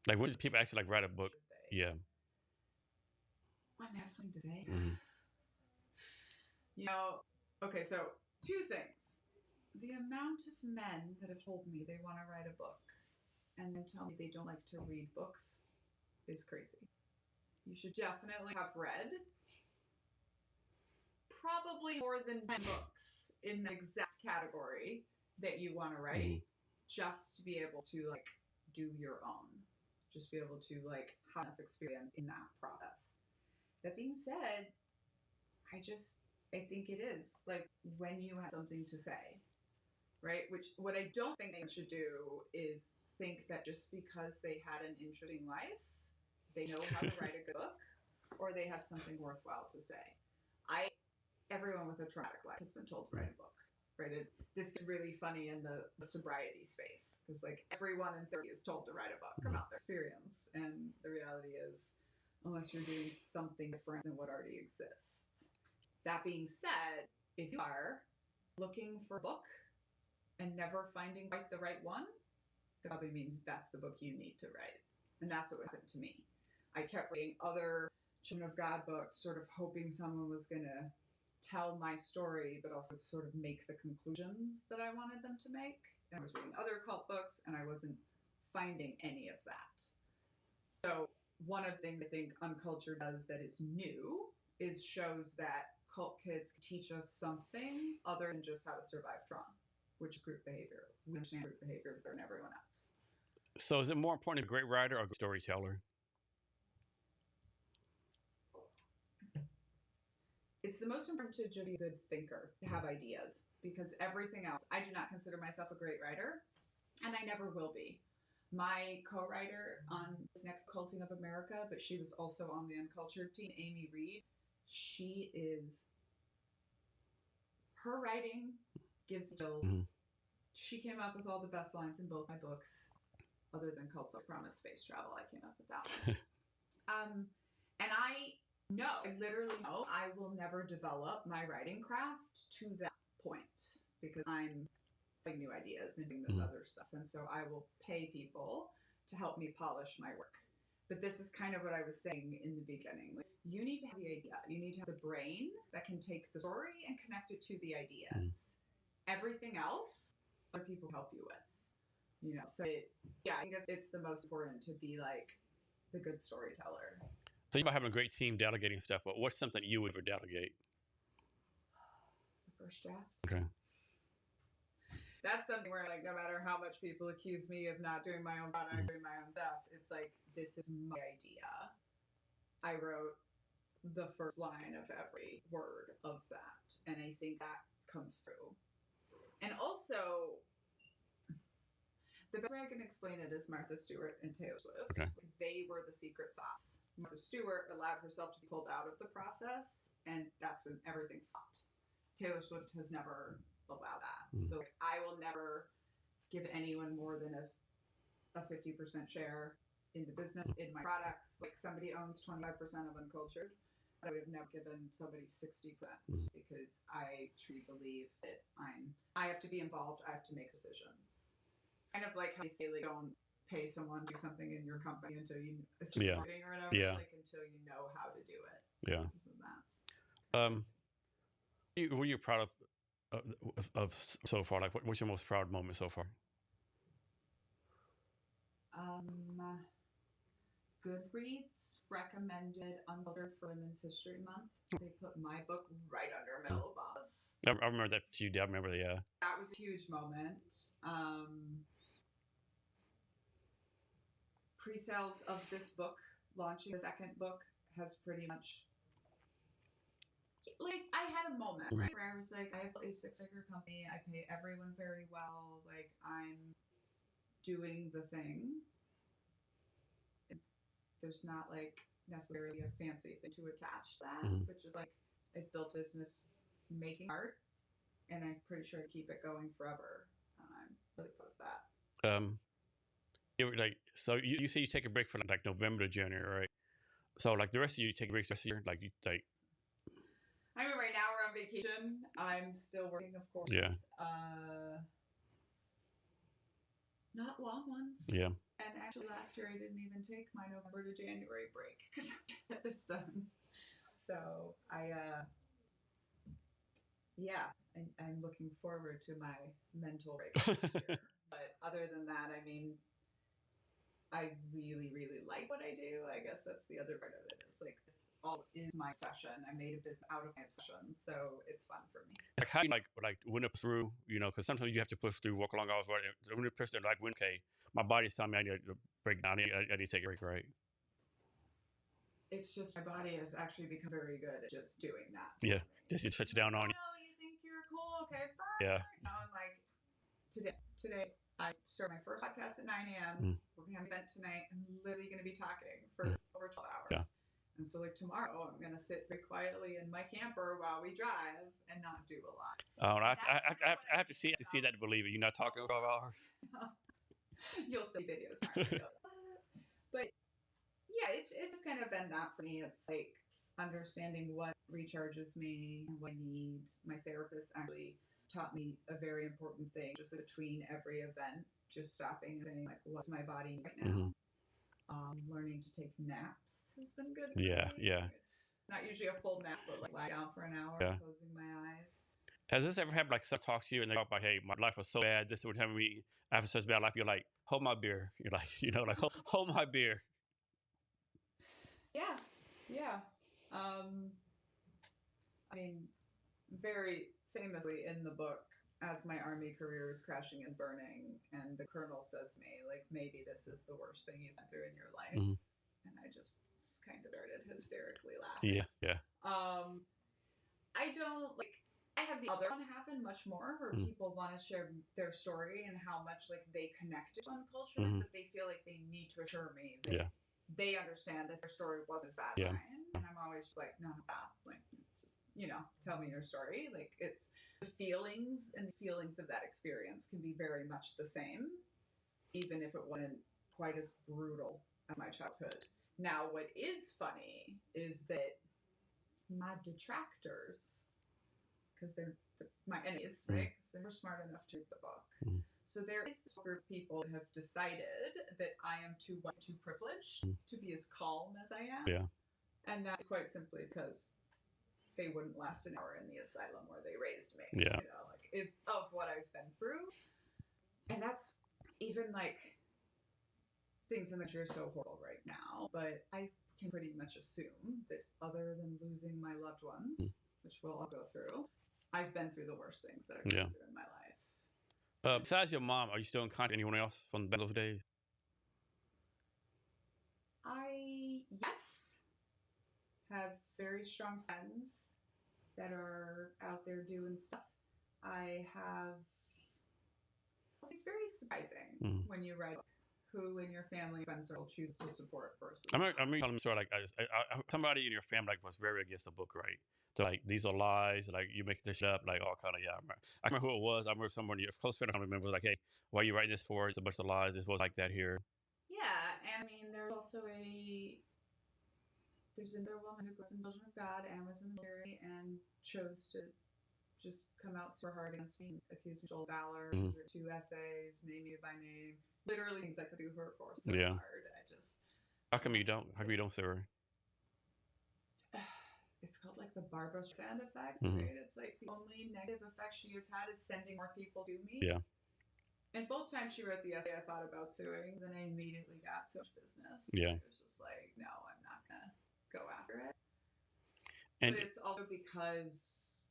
Like, when should people actually write a book? Yeah. When they have something to say. Okay, so 2 things. The amount of men that have told me they want to write a book and then tell me they don't like to read books is crazy. You should definitely have read probably more than 10 books in the exact category that you want to write, just to be able to do your own, just be able to have enough experience in that process. That being said, I think it is when you have something to say, right? What I don't think they should do is think that just because they had an interesting life, they know how to write a good book, or they have something worthwhile to say. Everyone with a traumatic life has been told to write a book, right? This is really funny in the sobriety space, because everyone in 30 is told to write a book about their experience, and the reality is, unless you're doing something different than what already exists. That being said, if you are looking for a book and never finding quite the right one, that probably means that's the book you need to write. And that's what happened to me. I kept reading other Children of God books, sort of hoping someone was going to tell my story, but also sort of make the conclusions that I wanted them to make. And I was reading other cult books, and I wasn't finding any of that. So one of the things I think Uncultured does that is new is shows that cult kids can teach us something other than just how to survive trauma, which is group behavior. We understand group behavior better than everyone else. So is it more important to be a great writer or a storyteller? It's the most important to just be a good thinker, to have ideas, because everything else, I do not consider myself a great writer, and I never will be. My co-writer on this next Culting of America, but she was also on the Uncultured team, Amy Reed, her writing gives me chills. She came up with all the best lines in both my books, other than Cults of Promise Space Travel. I came up with that one. And No, I literally know I will never develop my writing craft to that point because I'm having new ideas and doing this other stuff. And so I will pay people to help me polish my work. But this is kind of what I was saying in the beginning. Like, you need to have the idea. You need to have the brain that can take the story and connect it to the ideas. Everything else, other people help you with. So I think it's the most important to be like the good storyteller. So you might have a great team delegating stuff, but what's something you would delegate? The first draft. Okay. That's something where, like, no matter how much people accuse me of not doing my own products, doing my own stuff, it's like, this is my idea. I wrote the first line of every word of that, and I think that comes through. And also, the best way I can explain it is Martha Stewart and Taylor Swift. Okay. They were the secret sauce. Martha Stewart allowed herself to be pulled out of the process, and that's when everything flopped. Taylor Swift has never allowed that. So I will never give anyone more than a 50% share in the business, in my products. Like, somebody owns 25% of Uncultured. I would have never given somebody 60% because I truly believe that I have to be involved. I have to make decisions. It's kind of like how you say, like, don't pay someone to do something in your company until it's just marketing or whatever. Like, until you know how to do it. Yeah. What are you proud of so far? Like, what's your most proud moment so far? Goodreads recommended Uncultured for Women's History Month. They put my book right under Middle Obama's. I remember that you did. I remember that was a huge moment. Pre-sales of this book, launching the second book, has pretty much, like, I had a moment, right, where I was like, I have a six-figure company, I pay everyone very well, like, I'm doing the thing. There's not, like, necessarily a fancy thing to attach to that, which is like, I built a business making art, and I'm pretty sure I keep it going forever. I'm really proud of that. So you say you take a break from like November to January, right? So like the rest of you take breaks this year, like you take. I mean, right now we're on vacation. I'm still working, of course. Yeah. Not long ones. Yeah. And actually, last year I didn't even take my November to January break because I get this done. So I'm looking forward to my mental break this year. But other than that, I mean, I really, really like what I do. I guess that's the other part of it. It's like, this all is my obsession. I made a business out of my obsession, so it's fun for me. Like, how do you like win up through? Because sometimes you have to push through, walk along hours. Right? When you push through, like, okay, my body's telling me I need to break down. I need to take a break, right? It's just my body has actually become very good at just doing that. Yeah, just it shuts down on you. Oh, you think you're cool? Okay, fine. Yeah. I'm like, today. I start my first podcast at 9 a.m. We're going to have an event tonight. I'm literally going to be talking for over 12 hours. Yeah. And so, like, tomorrow, I'm going to sit very quietly in my camper while we drive and not do a lot. Oh, I have to see that to believe it. You're not talking 12 hours. You'll see videos. But yeah, it's just kind of been that for me. It's like understanding what recharges me and what I need. My therapist actually taught me a very important thing, just between every event, just stopping and saying, like, what's my body right now? Learning to take naps has been good. Yeah. Not usually a full nap, but like lie down for an hour, closing my eyes. Has this ever happened? Like, someone talks to you and they talk about, hey, my life was so bad. This would have me after such a bad life. You're like, hold my beer. You're like, like hold my beer. Yeah. I mean, very famously in the book, as my Army career is crashing and burning, and the colonel says to me, like, maybe this is the worst thing you've been through in your life. And I just kind of started hysterically laughing. Yeah. I have the other one happen much more, where people want to share their story and how much, like, they connect to Uncultured, but they feel like they need to assure me that they understand that their story wasn't as bad as mine. And I'm always just like, no, like, just, tell me your story. Like, it's the feelings of that experience can be very much the same, even if it wasn't quite as brutal as my childhood. Now, what is funny is that my detractors, because they're my enemies, right? Because they were smart enough to read the book. So there is this group of people that have decided that I am too white, too privileged to be as calm as I am. Yeah. And that is quite simply because they wouldn't last an hour in the asylum where they raised me. Yeah. You know, like of what I've been through. And that's even like things in the country are so horrible right now. But I can pretty much assume that other than losing my loved ones, which we'll all go through, I've been through the worst things that I've been through in my life. Besides your mom, are you still in contact with anyone else from those days? I, yes, have very strong friends that are out there doing stuff. I have, it's very surprising when you write who in your family friends will choose to support versus. I remember telling me sort of like somebody in your family like was very against the book, right? So like these are lies, like you make this shit up, like all kind of I remember who it was. I remember someone your close friend I remember was like, "Hey, why are you writing this for? It's a bunch of lies. This was like that here." Yeah, and I mean there's also there's another woman who grew up in the children of God and was in the military and chose to just come out super hard against me, accuse me of valor, wrote 2 essays, name me by name, literally things I could do her for so hard. I just. How come you don't? How come you don't sue her? It's called like the Barbara Streisand effect, right? It's like the only negative effect she has had is sending more people to me. Yeah. And both times she wrote the essay, I thought about suing. Then I immediately got so much business. Yeah. It was just like, no, I'm not gonna go after it. And but it's also because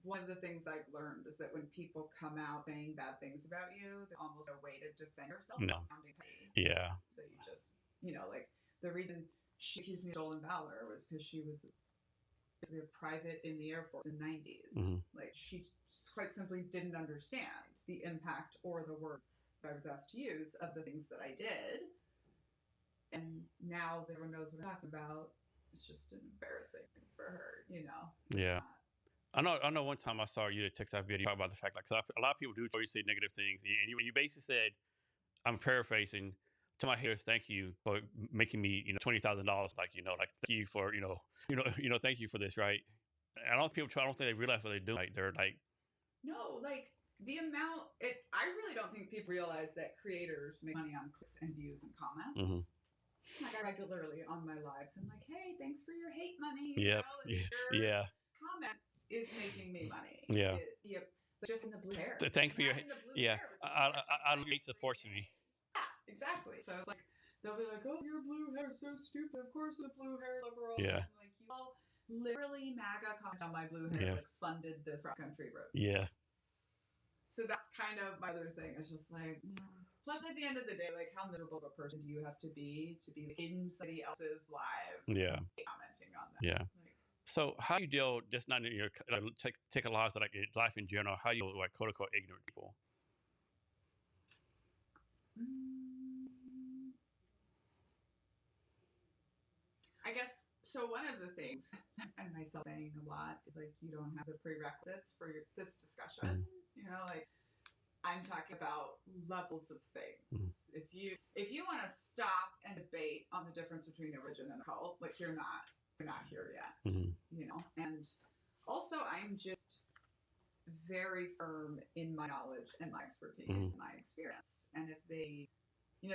one of the things I've learned is that when people come out saying bad things about you, there's almost a way to defend yourself. No. Sounding petty. Yeah. So you just, like the reason she accused me of stolen valor was because she was a private in the Air Force in the 90s. Like she just quite simply didn't understand the impact or the words that I was asked to use of the things that I did. And now that everyone knows what I'm talking about, it's just embarrassing for her, Yeah. I know one time I saw you did a TikTok video talk about the fact, like, 'cause a lot of people do always say negative things. And you basically said, I'm paraphrasing, to my haters, thank you for making me, $20,000. Like, like, thank you for, thank you for this. Right. And I don't think they realize what they're doing. Like, they're like, no, like the amount, I really don't think people realize that creators make money on clicks and views and comments. Like I regularly on my lives, I'm like, hey, thanks for your hate money. Yep. Yeah. Comment is making me money. Yeah. Just in the blue hair. Thank you for your I hate supports me. Yeah, exactly. So it's like they'll be like, oh, your blue hair is so stupid. Of course, the blue hair liberal. Yeah. And like you all literally MAGA comment on my blue hair like funded this cross country road. Yeah. So that's kind of my other thing. It's just like, plus at the end of the day, like how miserable of a person do you have to be in somebody else's live? Yeah. Commenting on that. Yeah. So how do you deal, just not in your take a lot of like life in general, how do you like quote unquote ignorant people? I guess so. One of the things, and myself saying a lot, is like you don't have the prerequisites for this discussion. Like I'm talking about levels of things. If you want to stop and debate on the difference between a religion and a cult, like you're not here yet. And also I'm just very firm in my knowledge and my expertise and my experience. And if they,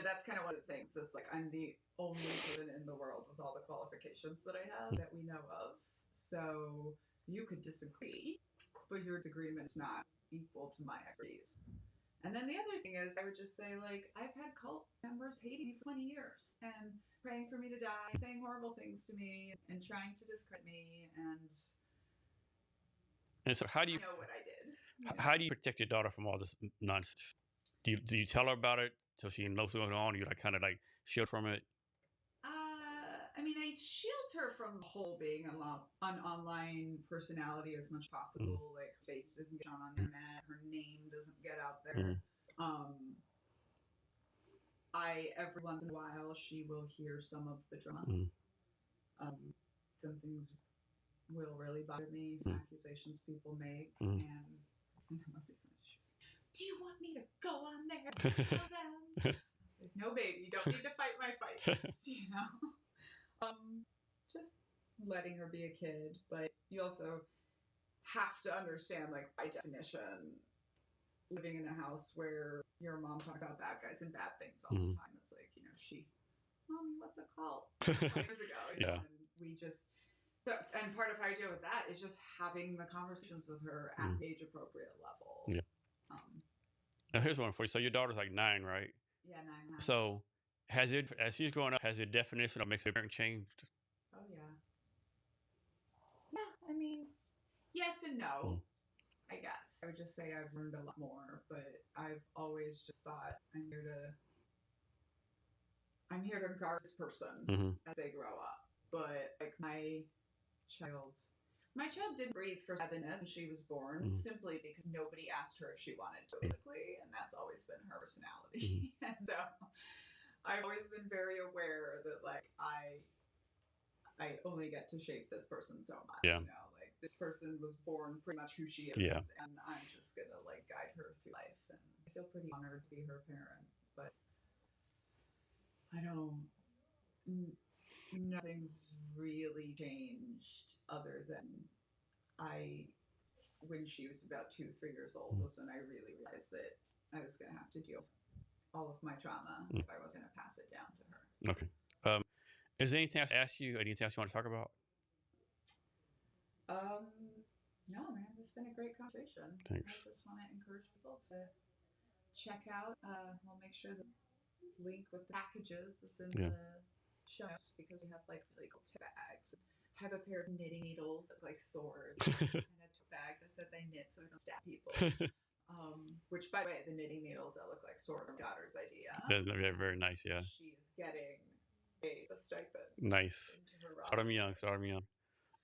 that's kind of one of the things. It's like I'm the only person in the world with all the qualifications that I have that we know of. So you could disagree, but your disagreement is not equal to my expertise. And then the other thing is, I would just say, like, I've had cult members hating me for 20 years and praying for me to die, saying horrible things to me, and trying to discredit me. And so, how do you know what I did? How do you protect your daughter from all this nonsense? Do you tell her about it so she knows what's going on? You like kind of like shield from it? I mean, I shield her from the whole being an online personality as much as possible. Like, her face doesn't get shown on the internet, her name doesn't get out there. Every once in a while, she will hear some of the drama. Some things will really bother me, some accusations people make, and mostly she's like, do you want me to go on there and tell them? Like, no, baby, you don't need to fight my fights, Just letting her be a kid, but you also have to understand, like, by definition, living in a house where your mom talks about bad guys and bad things all the time. It's like, Mommy, what's a cult? 5 years ago, Yeah. And we just, and part of how I deal with that is just having the conversations with her at the age appropriate level. Yeah. Now here's one for you. So your daughter's like 9, right? Yeah, 9. So as she's growing up, has your definition of mixed parent changed? Oh yeah. Yeah, I mean, yes and no. I guess I would just say I've learned a lot more, but I've always just thought I'm here to guard this person as they grow up. But like my child didn't breathe for 7 minutes when she was born, simply because nobody asked her if she wanted to, basically, and that's always been her personality. And so I've always been very aware that, like, I only get to shape this person so much. Yeah. Like, this person was born pretty much who she is, and I'm just gonna, like, guide her through life. And I feel pretty honored to be her parent, but I don't. Nothing's really changed other than when she was about 2-3 years old, was when I really realized that I was going to have to deal with all of my trauma if I was going to pass it down to her. Okay. Is there anything else to ask you? Anything else you want to talk about? No, man, it's been a great conversation. Thanks. I just want to encourage people to check out. We'll make sure the link with the packages is in the show notes, because we have, like, really cool tote bags. I have a pair of knitting needles that look like swords, and a tote bag that says I knit so I don't stab people. Which, by the way, the knitting needles that look like swords are my daughter's idea. They're very nice, yeah. She is getting a stipend. Nice. Start them young.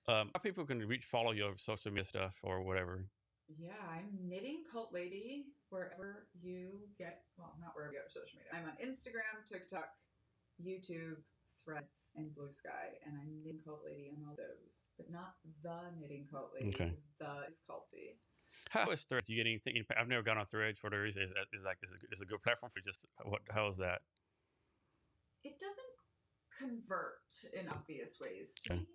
How people can follow your social media stuff or whatever? Yeah, I'm Knitting Cult Lady wherever you get, well, not wherever you get social media. I'm on Instagram, TikTok, YouTube, Threads, and Blue Sky, and I'm Knitting Cult Lady on all those, but not the Knitting Cult Lady, because the is culty. How is Threads? You get anything? I've never gone on Threads for the reason. Is a good platform for just how is that? It doesn't convert in obvious ways to me.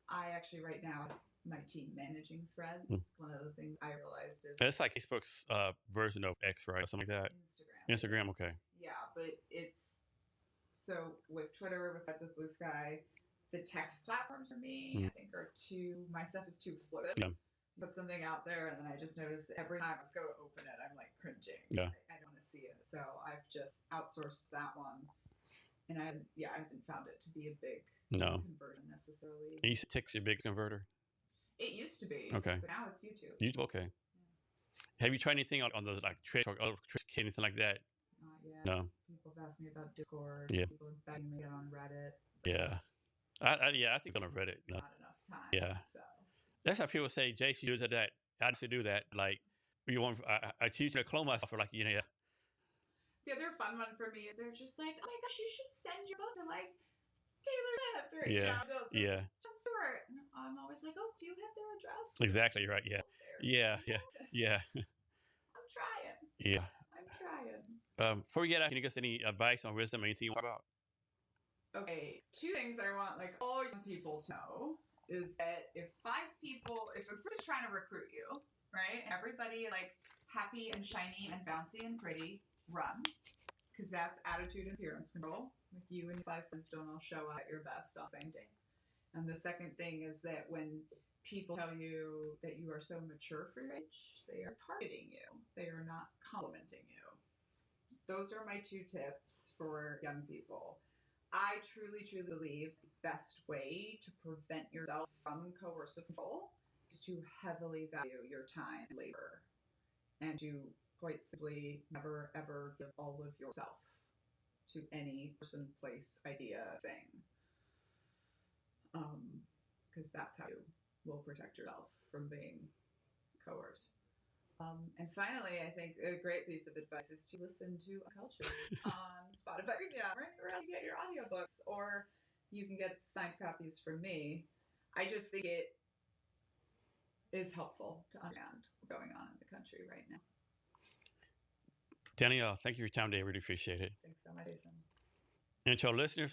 I actually right now have my team managing Threads. One of the things I realized is it's like Facebook's version of X, right? Something like that. Instagram, okay. Yeah, but it's so with Twitter, with Threads, with Blue Sky, the text platforms for me, I think, are my stuff is too explosive. Yeah. Put something out there, and then I just noticed that every time I go to open it, I'm like cringing. Yeah. I don't want to see it. So I've just outsourced that one. And I haven't found it to be a big conversion necessarily. And you said TikTok's your big converter? It used to be. Okay. But now it's YouTube. Okay. Yeah. Have you tried anything on the, like, Twitch or anything like that? Not yet. No. People have asked me about Discord. Yeah. People are begging me to get on Reddit. Yeah. I think on Reddit. Not enough time. Yeah. So. That's how people say, Jay, you do that. I used to do that. Like, I teach you to clone myself for, like, The other fun one for me is they're just like, oh my gosh, you should send your book to, like, Taylor Swift or Jon Stewart. And I'm always like, oh, do you have their address? Exactly right. Yeah. Yeah. I'm trying. Yeah. I'm trying. Before we get out, can you give us any advice on wisdom, anything you want about? Okay, 2 things I want, like, all young people to know is that if a group is trying to recruit you, right, everybody, like, happy and shiny and bouncy and pretty, run, because that's attitude and appearance control. Like, you and your 5 friends don't all show up at your best on the same day. And the second thing is that when people tell you that you are so mature for your age, they are targeting you. They are not complimenting you. Those are my 2 tips for young people. I truly, truly believe the best way to prevent yourself from coercive control is to heavily value your time and labor, and to quite simply never, ever give all of yourself to any person, place, idea, thing. Because that's how you will protect yourself from being coerced. And finally, I think a great piece of advice is to listen to Uncultured on Spotify. Wherever you get your audiobooks, or you can get signed copies from me. I just think it is helpful to understand what's going on in the country right now. Danielle, thank you for your time today. I really appreciate it. Thanks so much, Jason. And to our listeners,